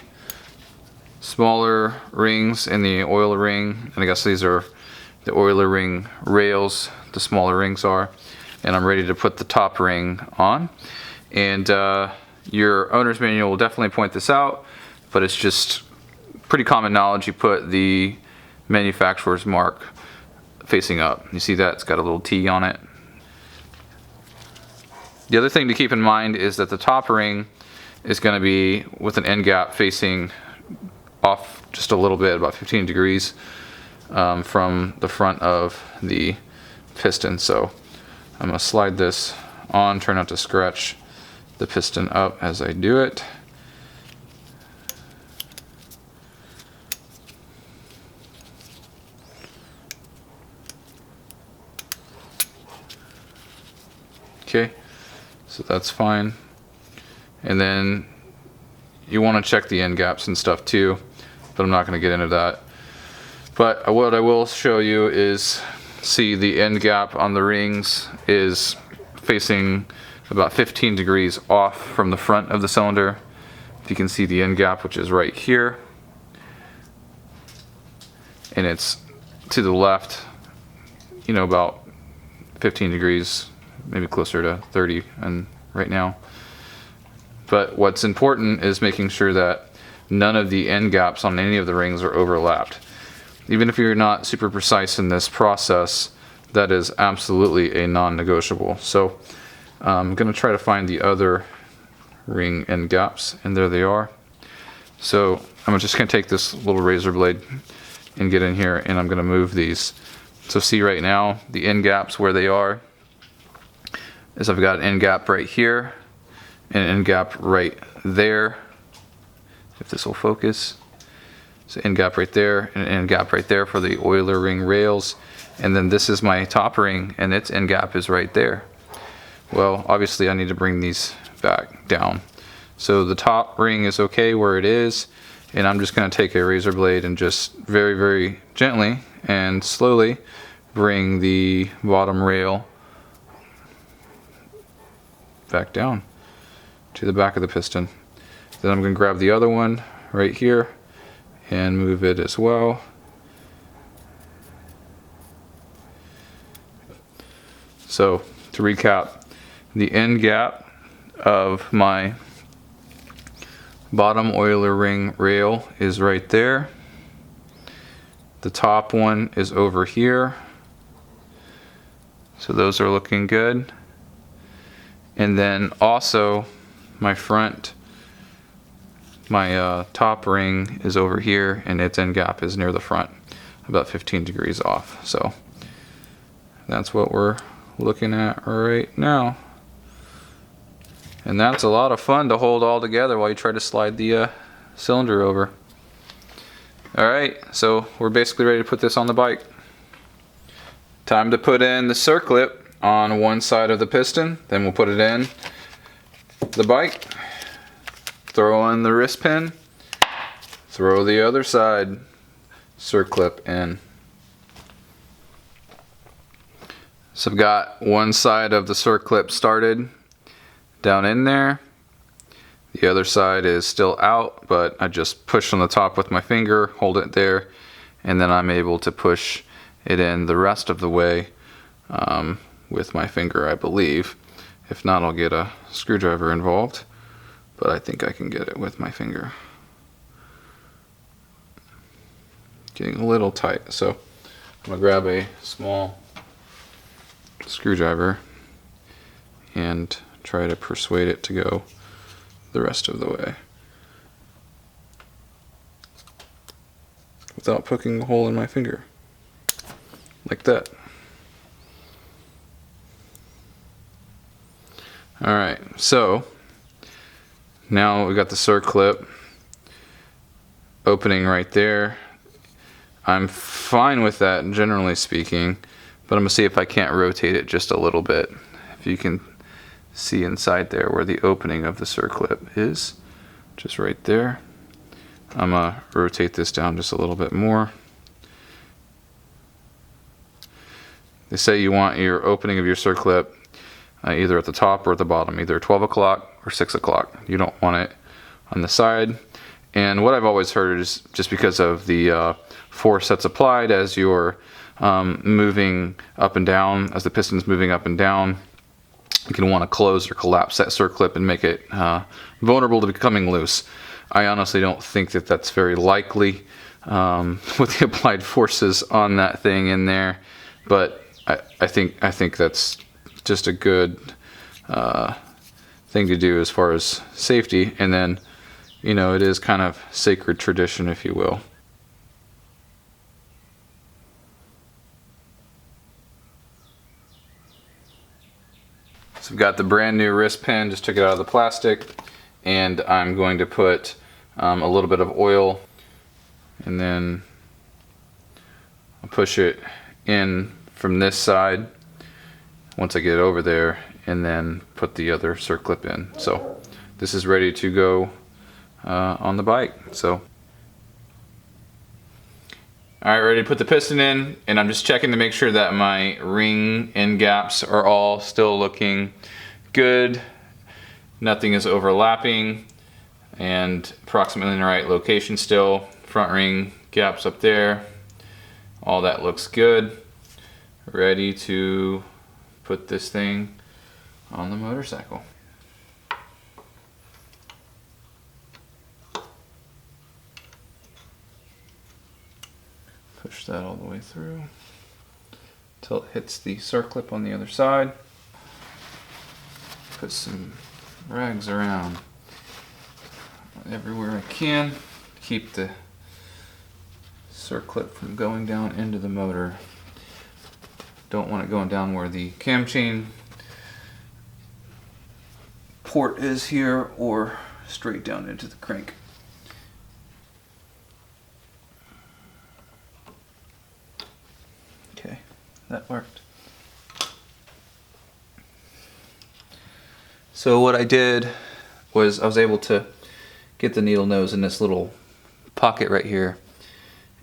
smaller rings in the oiler ring, and I guess these are the oiler ring rails, the smaller rings are. And I'm ready to put the top ring on. And your owner's manual will definitely point this out, but it's just pretty common knowledge. You put the manufacturer's mark facing up. You see that? It's got a little T on it. The other thing to keep in mind is that the top ring is going to be with an end gap facing off just a little bit, about 15 degrees from the front of the piston. So I'm going to slide this on, try not to scratch the piston up as I do it. Okay, so that's fine. And then you want to check the end gaps and stuff too, but I'm not going to get into that. But what I will show you is, see, the end gap on the rings is facing about 15 degrees off from the front of the cylinder. If you can see the end gap, which is right here, and it's to the left, you know, about 15 degrees, maybe closer to 30 and right now. But what's important is making sure that none of the end gaps on any of the rings are overlapped. Even if you're not super precise in this process, that is absolutely a non-negotiable. So I'm going to try to find the other ring end gaps, and there they are. So I'm just going to take this little razor blade and get in here, and I'm going to move these. So see right now the end gaps where they are is I've got an end gap right here and an end gap right there, if this will focus. So end gap right there and an end gap right there for the oiler ring rails, and then this is my top ring and its end gap is right there. Well, obviously I need to bring these back down. So the top ring is okay where it is, and I'm just going to take a razor blade and just very, very gently and slowly bring the bottom rail back down to the back of the piston. Then I'm going to grab the other one right here and move it as well. So to recap, the end gap of my bottom oiler ring rail is right there. The top one is over here. So those are looking good. And then also my top ring is over here, and its end gap is near the front, about 15 degrees off. So that's what we're looking at right now. And that's a lot of fun to hold all together while you try to slide the cylinder over. Alright, so we're basically ready to put this on the bike. Time to put in the circlip on one side of the piston, then we'll put it in the bike. Throw in the wrist pin, throw the other side circlip in. So I've got one side of the circlip started down in there. The other side is still out, but I just push on the top with my finger, hold it there, and then I'm able to push it in the rest of the way with my finger, I believe. If not, I'll get a screwdriver involved, but I think I can get it with my finger. Getting a little tight, so I'm gonna grab a small screwdriver and try to persuade it to go the rest of the way without poking a hole in my finger, like that. Alright, so now we got the circlip opening right there. I'm fine with that generally speaking, but I'm gonna see if I can't rotate it just a little bit. If you can see inside there where the opening of the circlip is, just right there. I'm gonna rotate this down just a little bit more. They say you want your opening of your circlip either at the top or at the bottom, either 12 o'clock or 6 o'clock. You don't want it on the side. And what I've always heard is just because of the force that's applied as you're moving up and down, as the piston's moving up and down, you can want to close or collapse that circlip and make it vulnerable to becoming loose. I honestly don't think that that's very likely with the applied forces on that thing in there, but I think that's just a good thing to do as far as safety. And then, you know, it is kind of sacred tradition, if you will. So I've got the brand new wrist pin, just took it out of the plastic, and I'm going to put a little bit of oil, and then I'll push it in from this side once I get it over there, and then put the other circlip in. So this is ready to go on the bike. So alright, ready to put the piston in, and I'm just checking to make sure that my ring end gaps are all still looking good. Nothing is overlapping, and approximately in the right location still. Front ring gaps up there. All that looks good. Ready to put this thing on the motorcycle. push that all the way through until it hits the circlip on the other side. Put some rags around everywhere I can. Keep the circlip from going down into the motor. Don't want it going down where the cam chain port is here or straight down into the crank. Okay, that worked. So what I did was I was able to get the needle nose in this little pocket right here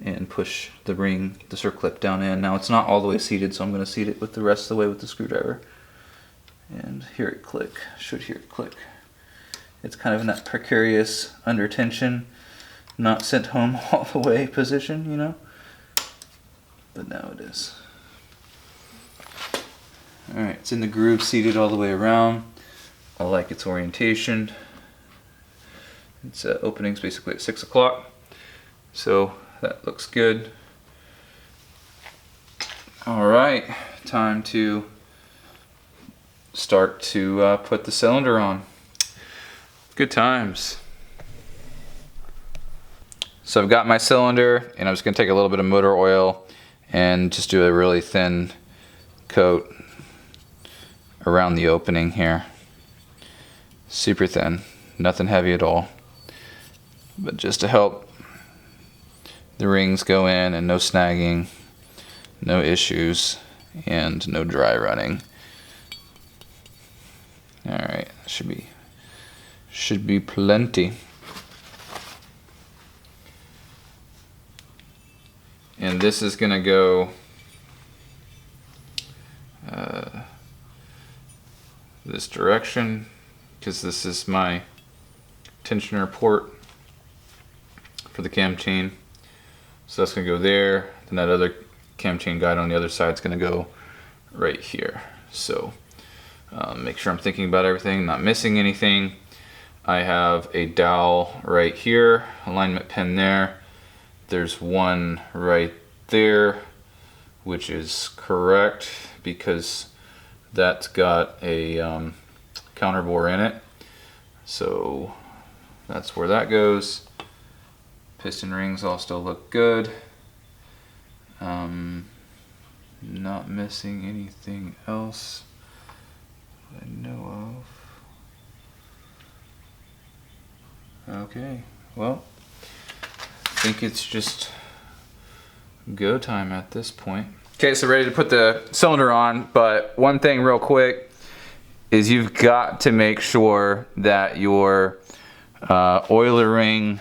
and push the ring, the circlip down in. Now it's not all the way seated, so I'm going to seat it with the rest of the way with the screwdriver. And hear it click, should hear it click. It's kind of in that precarious under tension, not sent home all the way position, you know? But now it is. Alright, it's in the groove, seated all the way around. I like its orientation. Its opening's basically at 6 o'clock, so that looks good. Alright, time to start to put the cylinder on. Good times. So I've got my cylinder, and I'm just going to take a little bit of motor oil and just do a really thin coat around the opening here. Super thin, nothing heavy at all, but just to help the rings go in and no snagging, no issues, and no dry running. Alright, should be plenty. And this is gonna go this direction, because this is my tensioner port for the cam chain. So that's gonna go there, and that other cam chain guide on the other side is gonna go right here. So make sure I'm thinking about everything, not missing anything. I have a dowel right here, alignment pin there. There's one right there, which is correct because that's got a counter bore in it. So that's where that goes. Piston rings all still look good. Not missing anything else I know of. Okay, well, I think it's just go time at this point. Okay, so ready to put the cylinder on, but one thing real quick is you've got to make sure that your oiler ring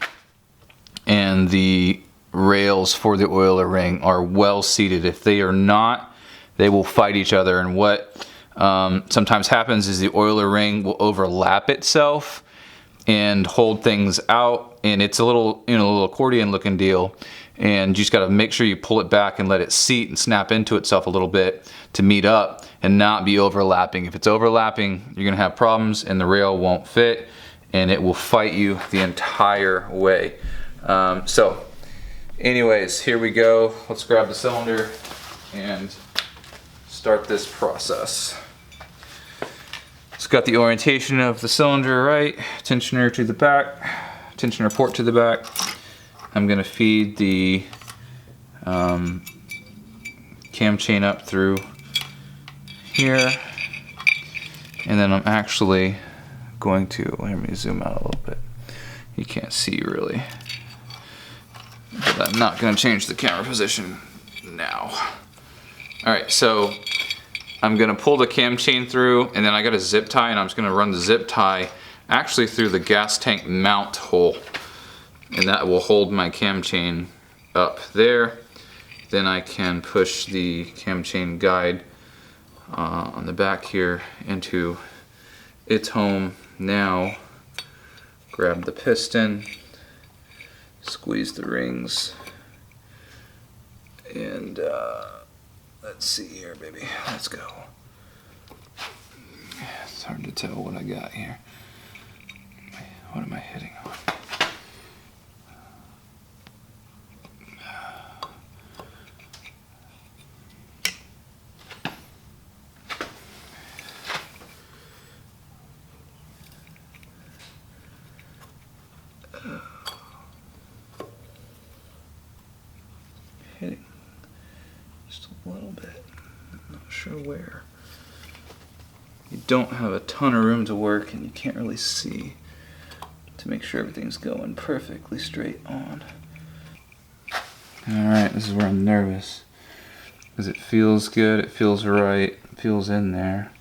and the rails for the oiler ring are well seated. If they are not, they will fight each other, and what sometimes happens is the oiler ring will overlap itself and hold things out, and it's a little, you know, a little accordion looking deal, and you just got to make sure you pull it back and let it seat and snap into itself a little bit to meet up and not be overlapping. If it's overlapping, you're gonna have problems and the rail won't fit and it will fight you the entire way. So anyways, here we go. Let's grab the cylinder and start this process. It's got the orientation of the cylinder right, tensioner to the back, tensioner port to the back. I'm gonna feed the cam chain up through here, and then I'm actually going to, let me zoom out a little bit. You can't see really, but I'm not gonna change the camera position now. All right, so I'm gonna pull the cam chain through, and then I got a zip tie, and I'm just gonna run the zip tie actually through the gas tank mount hole, and that will hold my cam chain up there. Then I can push the cam chain guide on the back here into its home. Now grab the piston, squeeze the rings, and let's see here, baby. Let's go. It's hard to tell what I got here. What am I hitting on? a little bit. Not sure where. You don't have a ton of room to work and you can't really see to make sure everything's going perfectly straight on. Alright, this is where I'm nervous. Because it feels good, it feels right, it feels in there.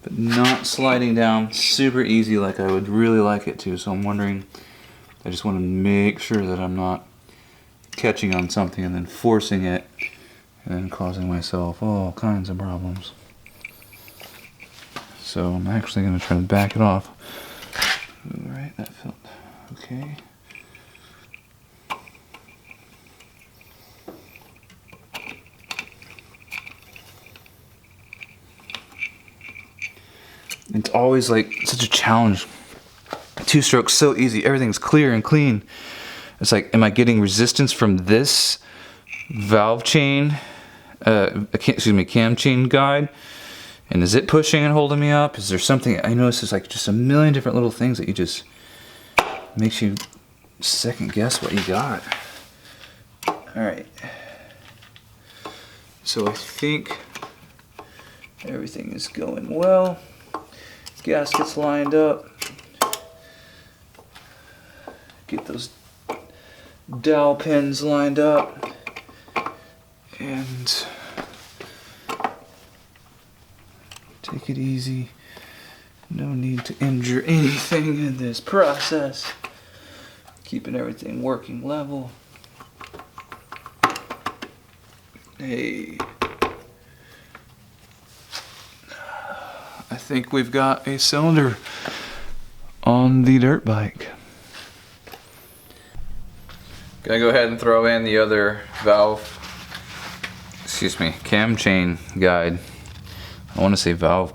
But not sliding down super easy like I would really like it to. So I'm wondering, I just want to make sure that I'm not catching on something and then forcing it and then causing myself all kinds of problems. So I'm actually going to try to back it off. Alright, that felt okay. It's always like such a challenge. Two strokes so easy, everything's clear and clean. It's like, am I getting resistance from this valve chain, cam chain guide? And is it pushing and holding me up? Is there something, I notice there's like just a million different little things that you just, makes you second guess what you got. Alright. So I think everything is going well. Gaskets lined up. Get those dowel pins lined up. And take it easy. No need to injure anything in this process. Keeping everything working level. Hey. I think we've got a cylinder on the dirt bike. Gonna go ahead and throw in the other cam chain guide. I want to say valve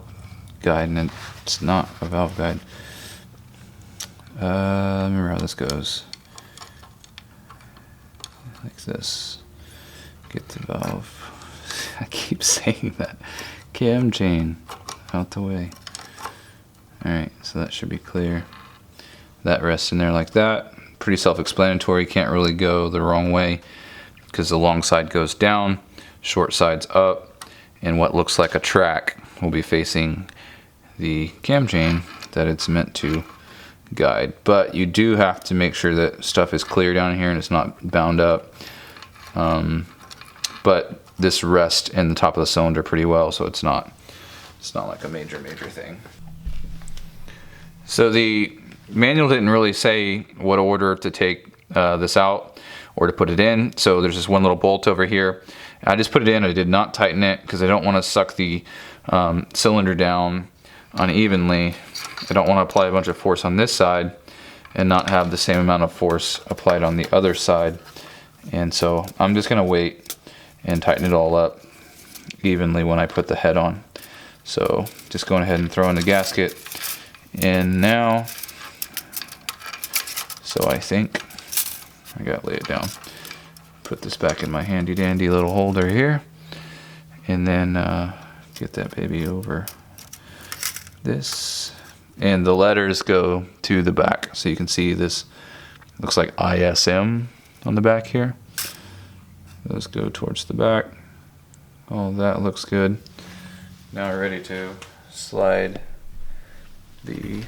guide, and it's not a valve guide. Let me remember how this goes. Like this. Get the valve. I keep saying that. Cam chain out the way. Alright, so that should be clear. That rests in there like that. Pretty self-explanatory, can't really go the wrong way because the long side goes down, short side's up, and what looks like a track will be facing the cam chain that it's meant to guide. But you do have to make sure that stuff is clear down here and it's not bound up. But this rests in the top of the cylinder pretty well, so it's not like a major thing. So the manual didn't really say what order to take this out or to put it in. So there's just one little bolt over here. I just put it in. I did not tighten it because I don't want to suck the cylinder down unevenly. I don't want to apply a bunch of force on this side and not have the same amount of force applied on the other side. And so I'm just going to wait and tighten it all up evenly when I put the head on. So just going ahead and throwing the gasket in now. So I think I gotta lay it down. Put this back in my handy dandy little holder here, and then get that baby over this. And the letters go to the back, so you can see this looks like ISM on the back here. Those go towards the back. All that looks good. Now we're ready to slide the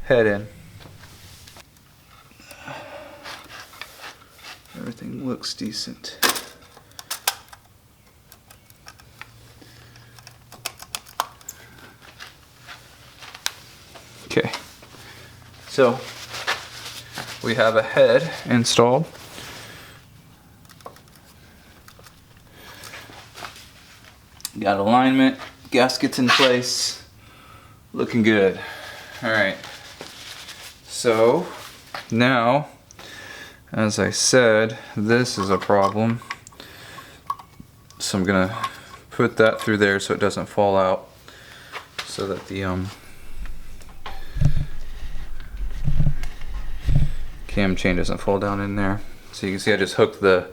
head in. Everything looks decent. Okay, so we have a head installed. Got alignment, gaskets in place, looking good. All right, so now, as I said, this is a problem. So I'm gonna put that through there so it doesn't fall out, so that the cam chain doesn't fall down in there. So you can see I just hooked the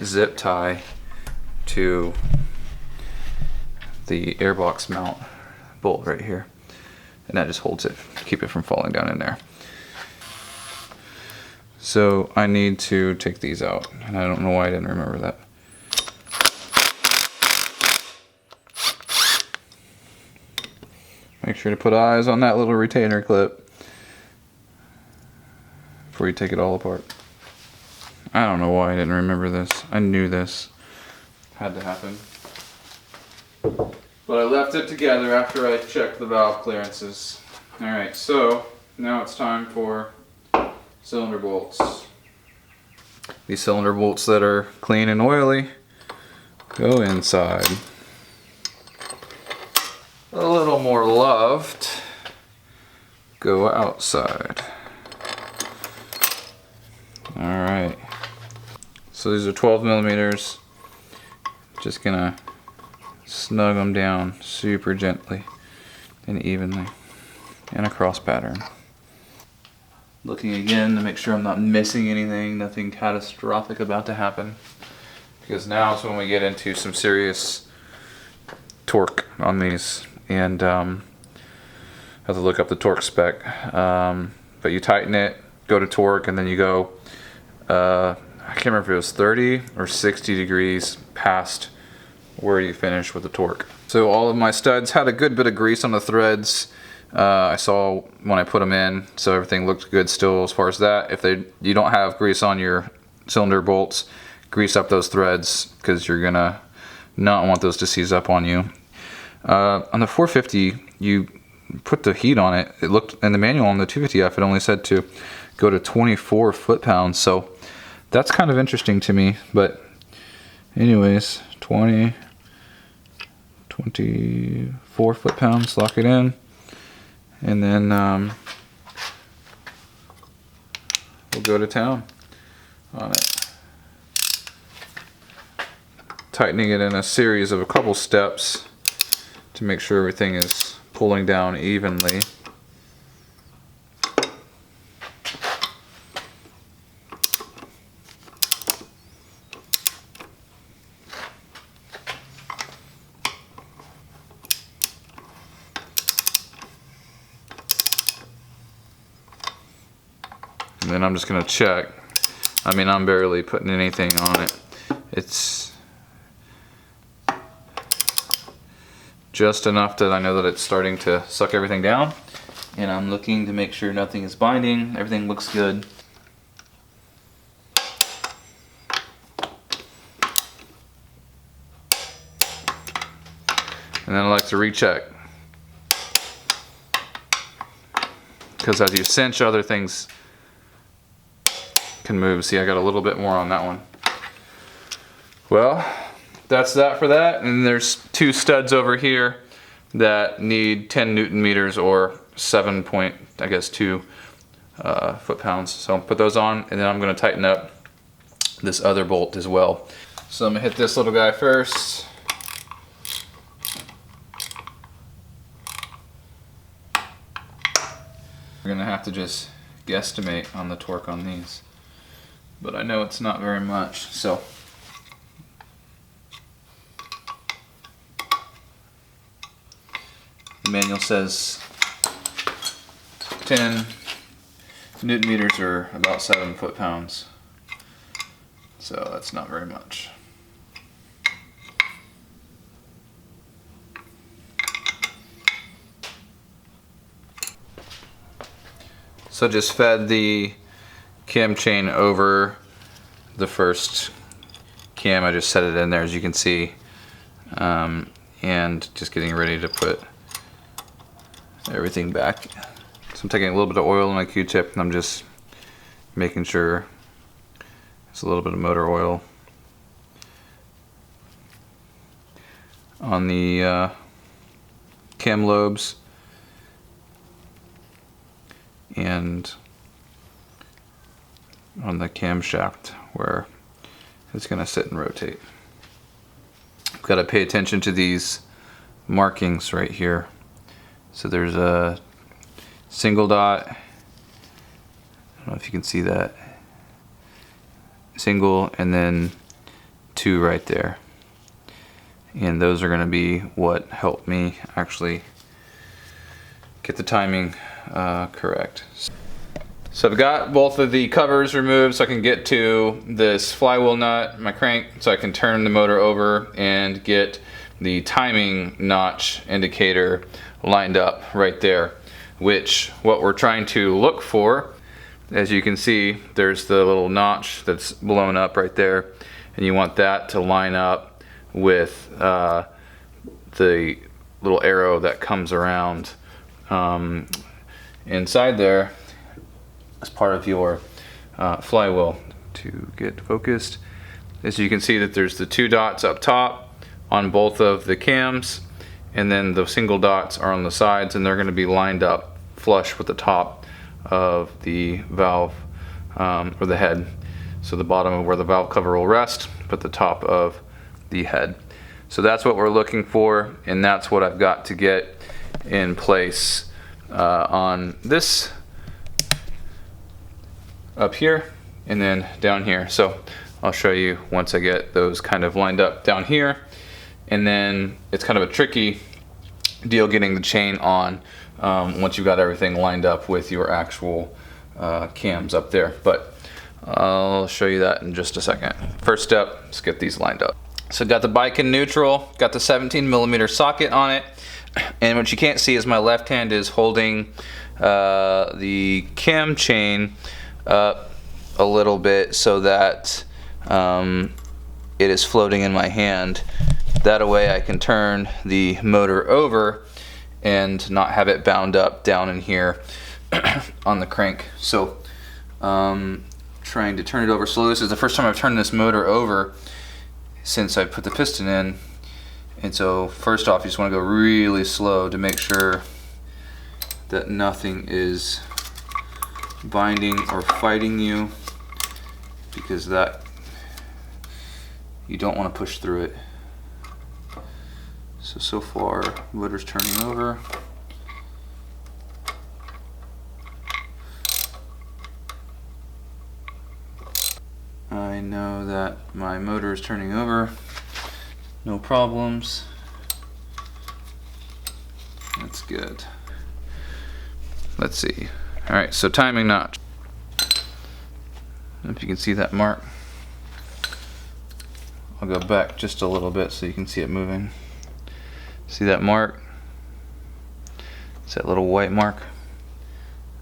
zip tie to the airbox mount bolt right here, and that just holds it, keep it from falling down in there. So I need to take these out, and I don't know why I didn't remember that. Make sure to put eyes on that little retainer clip before you take it all apart. I don't know why I didn't remember this. I knew this had to happen. But I left it together after I checked the valve clearances. Alright, so now it's time for cylinder bolts. These cylinder bolts that are clean and oily go inside. A little more loved go outside. Alright. So these are 12 millimeters. Just gonna snug them down super gently and evenly in a cross pattern. Looking again to make sure I'm not missing anything, nothing catastrophic about to happen. Because now is when we get into some serious torque on these. And I have to look up the torque spec. But you tighten it, go to torque, and then you go, I can't remember if it was 30 or 60 degrees past where you finish with the torque. So all of my studs had a good bit of grease on the threads. I saw when I put them in, so everything looked good still as far as that. If you don't have grease on your cylinder bolts, grease up those threads because you're gonna not want those to seize up on you. On the 450, you put the heat on it. It looked in the manual on the 250F, it only said to go to 24 foot-pounds. So that's kind of interesting to me. But anyways, 24 foot-pounds. Lock it in, and then we'll go to town on it. Tightening it in a series of a couple steps to make sure everything is pulling down evenly. And then I'm just gonna check. I mean, I'm barely putting anything on it. It's just enough that I know that it's starting to suck everything down, and I'm looking to make sure nothing is binding, everything looks good. And then I like to recheck, because as you cinch, other things can move. See, I got a little bit more on that one. Well, that's that for that. And there's two studs over here that need 10 Newton meters or 7.2 foot-pounds. So I'll put those on, and then I'm going to tighten up this other bolt as well. So I'm going to hit this little guy first. We're going to have to just guesstimate on the torque on these, but I know it's not very much. So the manual says 10 Newton meters or about 7 foot-pounds. So that's not very much. So just fed the cam chain over the first cam. I just set it in there, as you can see, and just getting ready to put everything back. So I'm taking a little bit of oil on my Q-tip, and I'm just making sure it's a little bit of motor oil on the cam lobes and on the camshaft where it's going to sit and rotate. I've got to pay attention to these markings right here. So there's a single dot, I don't know if you can see that, single, and then two right there. And those are going to be what help me actually get the timing correct. So I've got both of the covers removed so I can get to this flywheel nut, my crank, so I can turn the motor over and get the timing notch indicator lined up right there, which what we're trying to look for, as you can see, there's the little notch that's blown up right there, and you want that to line up with the little arrow that comes around inside there as part of your flywheel. To get focused, as you can see that there's the 2 dots up top on both of the cams, and then the single dots are on the sides, and they're going to be lined up flush with the top of the valve or the head. So the bottom of where the valve cover will rest, but the top of the head. So that's what we're looking for, and that's what I've got to get in place on this up here and then down here. So I'll show you once I get those kind of lined up down here, and then it's kind of a tricky deal getting the chain on once you've got everything lined up with your actual cams up there, but I'll show you that in just a second. First step, let's get these lined up. So got the bike in neutral, got the 17mm socket on it, and what you can't see is my left hand is holding the cam chain up a little bit so that it is floating in my hand. That way I can turn the motor over and not have it bound up down in here on the crank. So trying to turn it over slowly. This is the first time I've turned this motor over since I put the piston in, and so first off you just want to go really slow to make sure that nothing is binding or fighting you, because that you don't want to push through it. So far motor's turning over. I know that my motor is turning over, no problems. That's good. Let's see. All right, so timing notch. I don't know if you can see that mark. I'll go back just a little bit so you can see it moving. See that mark? It's that little white mark.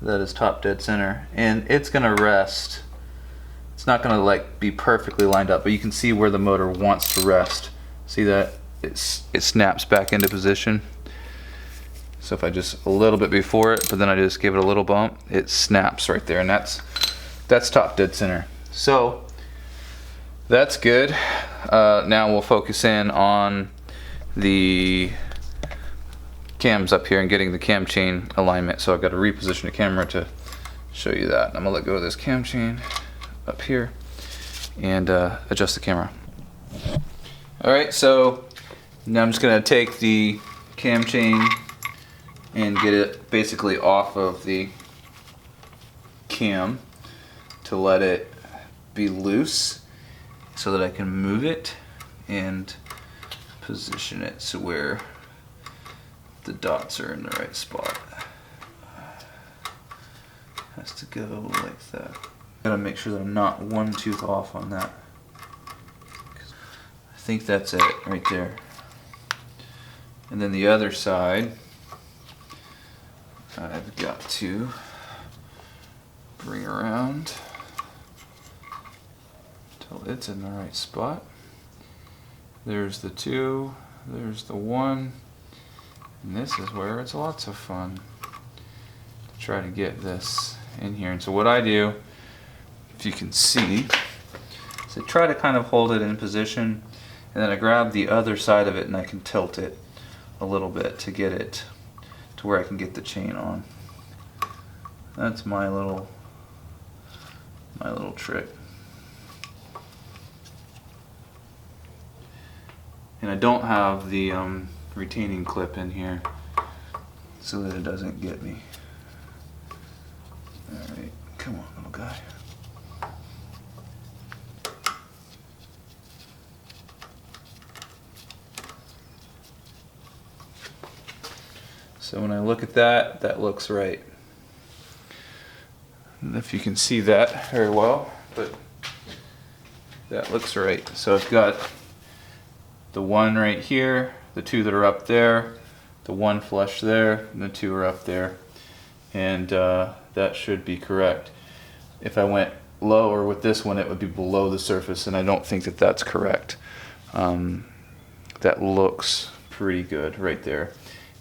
That is top dead center, and it's gonna rest. It's not gonna like be perfectly lined up, but you can see where the motor wants to rest. See that? It snaps back into position. So if I just a little bit before it, but then I just give it a little bump, it snaps right there, and that's top dead center. So that's good. Now we'll focus in on the cams up here and getting the cam chain alignment. So I've got to reposition the camera to show you that. I'm gonna let go of this cam chain up here and adjust the camera. All right, so now I'm just gonna take the cam chain and get it basically off of the cam to let it be loose so that I can move it and position it so where the dots are in the right spot. Has to go like that. Gotta make sure that I'm not one tooth off on that. I think that's it right there. And then the other side, I've got to bring around until it's in the right spot. There's the 2, there's the 1, and this is where it's lots of fun to try to get this in here. And so what I do, if you can see, is I try to kind of hold it in position, and then I grab the other side of it and I can tilt it a little bit to get it to where I can get the chain on. That's my little trick. And I don't have the retaining clip in here so that it doesn't get me. Alright, come on little guy. So when I look at that, that looks right. I don't know if you can see that very well, but that looks right. So I've got the 1 right here, the 2 that are up there, the 1 flush there, and the 2 are up there. And that should be correct. If I went lower with this one, it would be below the surface, and I don't think that that's correct. That looks pretty good right there.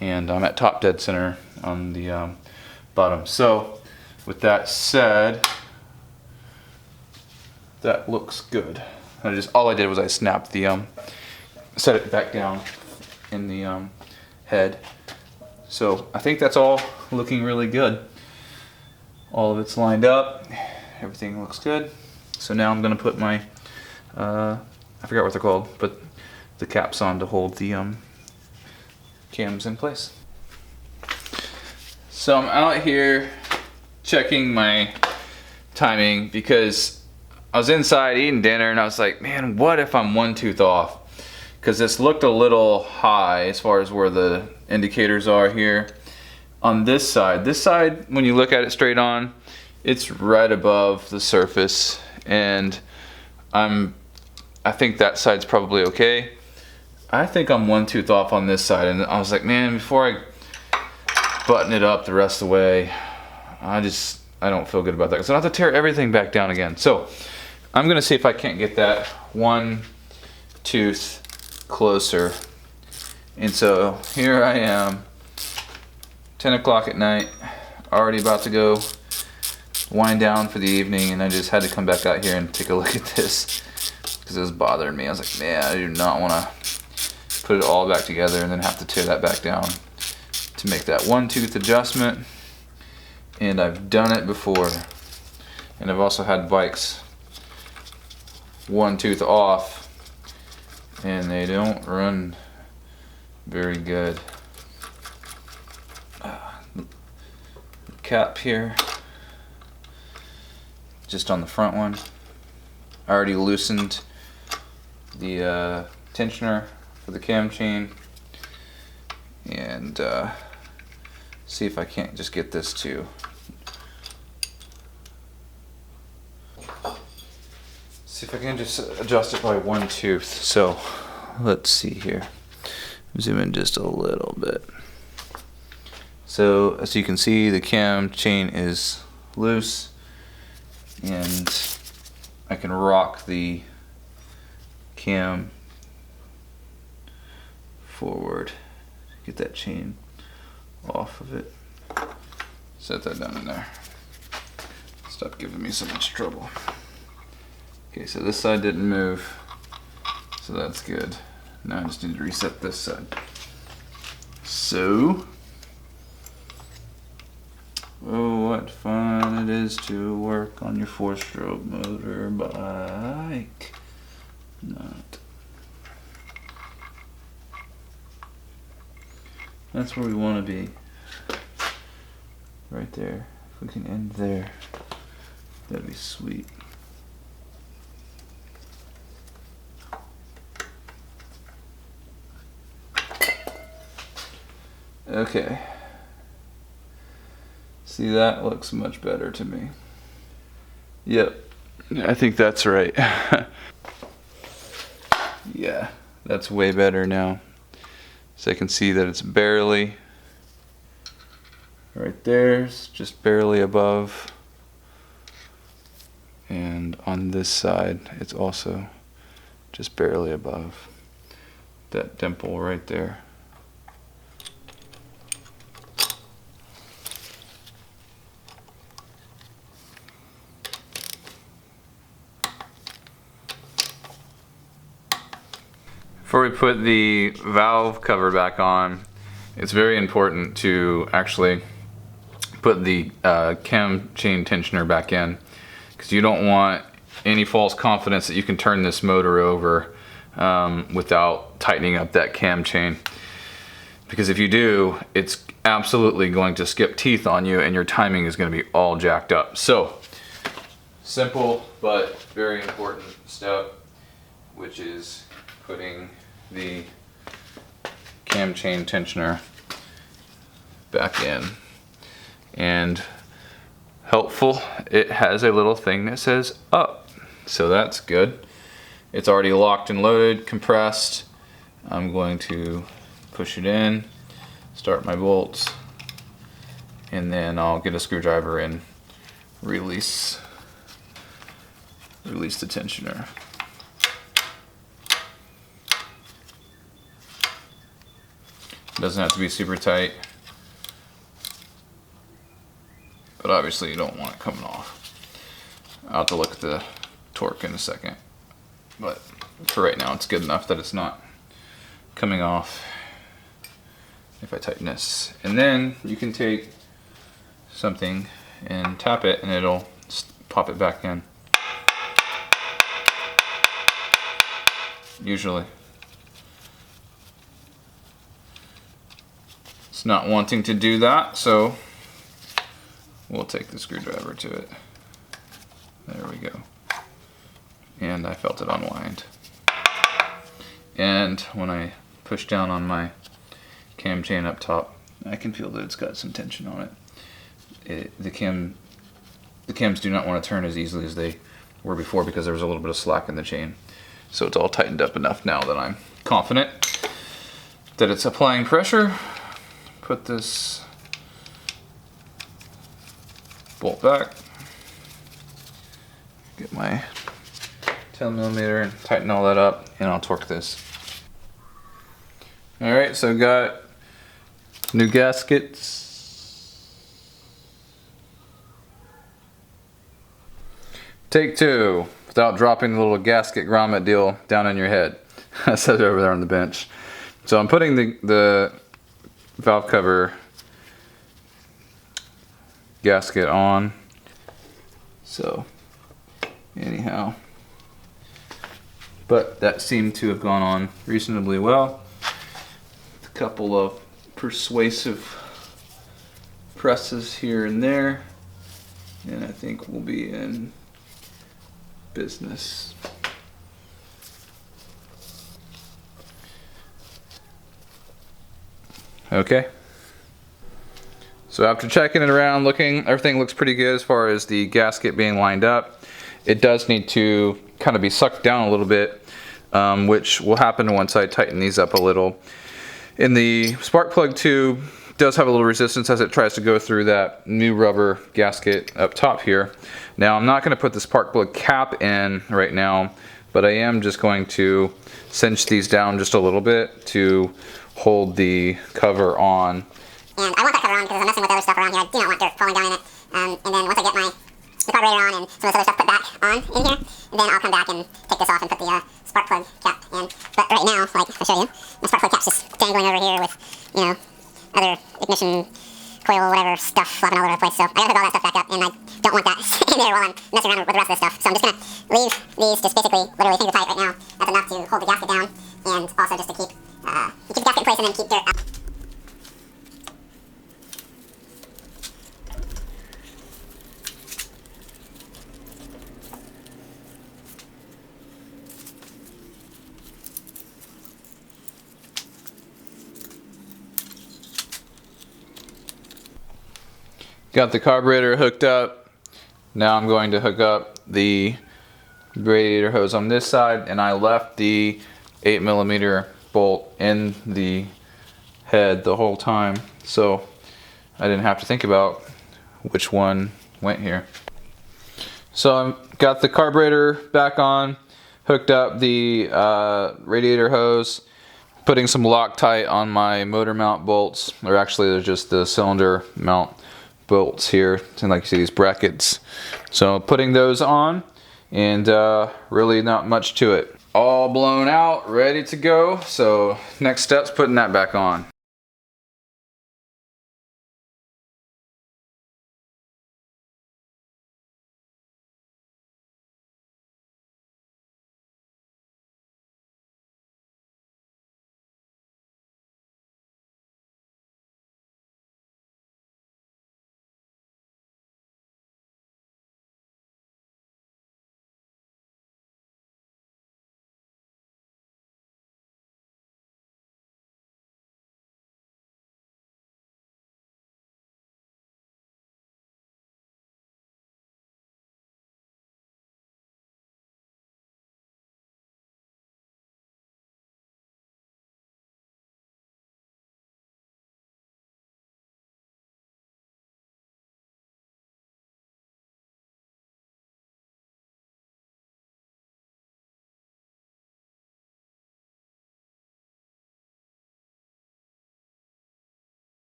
And I'm at top dead center on the bottom. So with that said, that looks good. All I did was I snapped the set it back down in the head. So I think that's all looking really good. All of it's lined up. Everything looks good. So now I'm gonna put my I forgot what they're called, but the caps on to hold the cams in place. So I'm out here checking my timing because I was inside eating dinner and I was like, man, what if I'm 1 tooth off? Because this looked a little high as far as where the indicators are here. On this side, when you look at it straight on, it's right above the surface, and I think that side's probably okay. I think I'm 1 tooth off on this side, and I was like, man, before I button it up the rest of the way, I don't feel good about that, because I have to tear everything back down again. So I'm gonna see if I can't get that 1 tooth closer. And so here I am, 10 o'clock at night, already about to go wind down for the evening, and I just had to come back out here and take a look at this because it was bothering me. I was like, man, I do not want to put it all back together and then have to tear that back down to make that 1 tooth adjustment. And I've done it before, and I've also had bikes 1 tooth off, and they don't run very good. Cap here, just on the front one. I already loosened the tensioner for the cam chain, and see if I can't just get this to see if I can just adjust it by 1 tooth. So let's see here. Zoom in just a little bit. So as you can see, the cam chain is loose, and I can rock the cam forward, get that chain off of it. Set that down in there. Stop giving me so much trouble. Okay, so this side didn't move, so that's good. Now I just need to reset this side. So, oh, what fun it is to work on your 4-stroke motor bike. Not. That's where we want to be. Right there. If we can end there, that'd be sweet. Okay. See, that looks much better to me. Yep, I think that's right. Yeah, that's way better now. So I can see that it's barely right there, it's just barely above. And on this side, it's also just barely above that dimple right there. Before we put the valve cover back on, it's very important to actually put the cam chain tensioner back in, because you don't want any false confidence that you can turn this motor over without tightening up that cam chain. Because if you do, it's absolutely going to skip teeth on you and your timing is going to be all jacked up. So, simple but very important step, which is putting the cam chain tensioner back in. And helpful, it has a little thing that says up, so that's good. It's already locked and loaded, compressed. I'm going to push it in, start my bolts, and then I'll get a screwdriver and release the tensioner. It doesn't have to be super tight, but obviously you don't want it coming off. I'll have to look at the torque in a second, but for right now it's good enough that it's not coming off if I tighten this. And then you can take something and tap it and it'll pop it back in. Usually. It's not wanting to do that, so we'll take the screwdriver to it. There we go. And I felt it unwind. And when I push down on my cam chain up top, I can feel that it's got some tension on it. The cams do not want to turn as easily as they were before because there was a little bit of slack in the chain. So it's all tightened up enough now that I'm confident that it's applying pressure. Put this bolt back. Get my 10mm and tighten all that up, and I'll torque this. Alright, so got new gaskets. Take two, without dropping the little gasket grommet deal down in your head. I said it over there on the bench. So I'm putting the valve cover gasket on. So anyhow, but that seemed to have gone on reasonably well. A couple of persuasive presses here and there, and I think we'll be in business. Okay. So after checking it around, looking, everything looks pretty good as far as the gasket being lined up. It does need to kind of be sucked down a little bit, which will happen once I tighten these up a little. And the spark plug tube does have a little resistance as it tries to go through that new rubber gasket up top here. Now I'm not going to put the spark plug cap in right now, but I am just going to cinch these down just a little bit to hold the cover on. And I want that cover on because I'm messing with other stuff around here. I do not want dirt falling down in it. And then once I get the carburetor on and some of this other stuff put back on in here, then I'll come back and take this off and put the spark plug cap in. But right now, like I'll show you, my spark plug cap's just dangling over here with, you know, other ignition coil, whatever stuff flopping all over the place. So I gotta hook all that stuff back up, and I don't want that in there while I'm messing around with the rest of this stuff. So I'm just gonna leave these just basically literally finger tight right now. That's enough to hold the gasket down, and also just to keep the gasket in place and then keep dirt out. Got the carburetor hooked up. Now I'm going to hook up the radiator hose on this side, and I left the 8mm bolt in the head the whole time, so I didn't have to think about which one went here. So I've got the carburetor back on, hooked up the radiator hose, putting some Loctite on my motor mount bolts, or actually they're just the cylinder mount bolts here, and like you see these brackets. So putting those on, and really not much to it. All blown out, ready to go. So next step's putting that back on.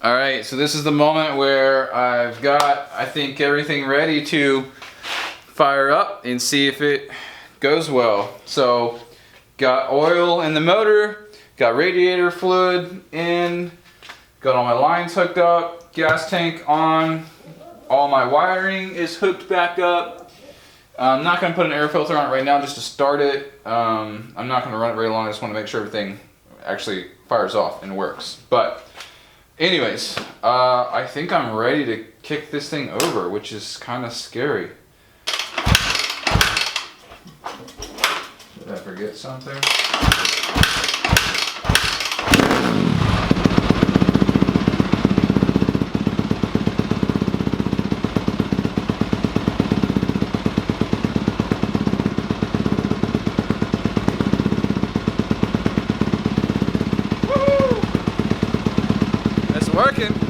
All right, so this is the moment where I've got, I think, everything ready to fire up and see if it goes well. So, got oil in the motor, got radiator fluid in, got all my lines hooked up, gas tank on, all my wiring is hooked back up. I'm not going to put an air filter on it right now just to start it. I'm not going to run it very long, I just want to make sure everything actually fires off and works. But anyways, I think I'm ready to kick this thing over, which is kind of scary. Did I forget something? Woo! It's working.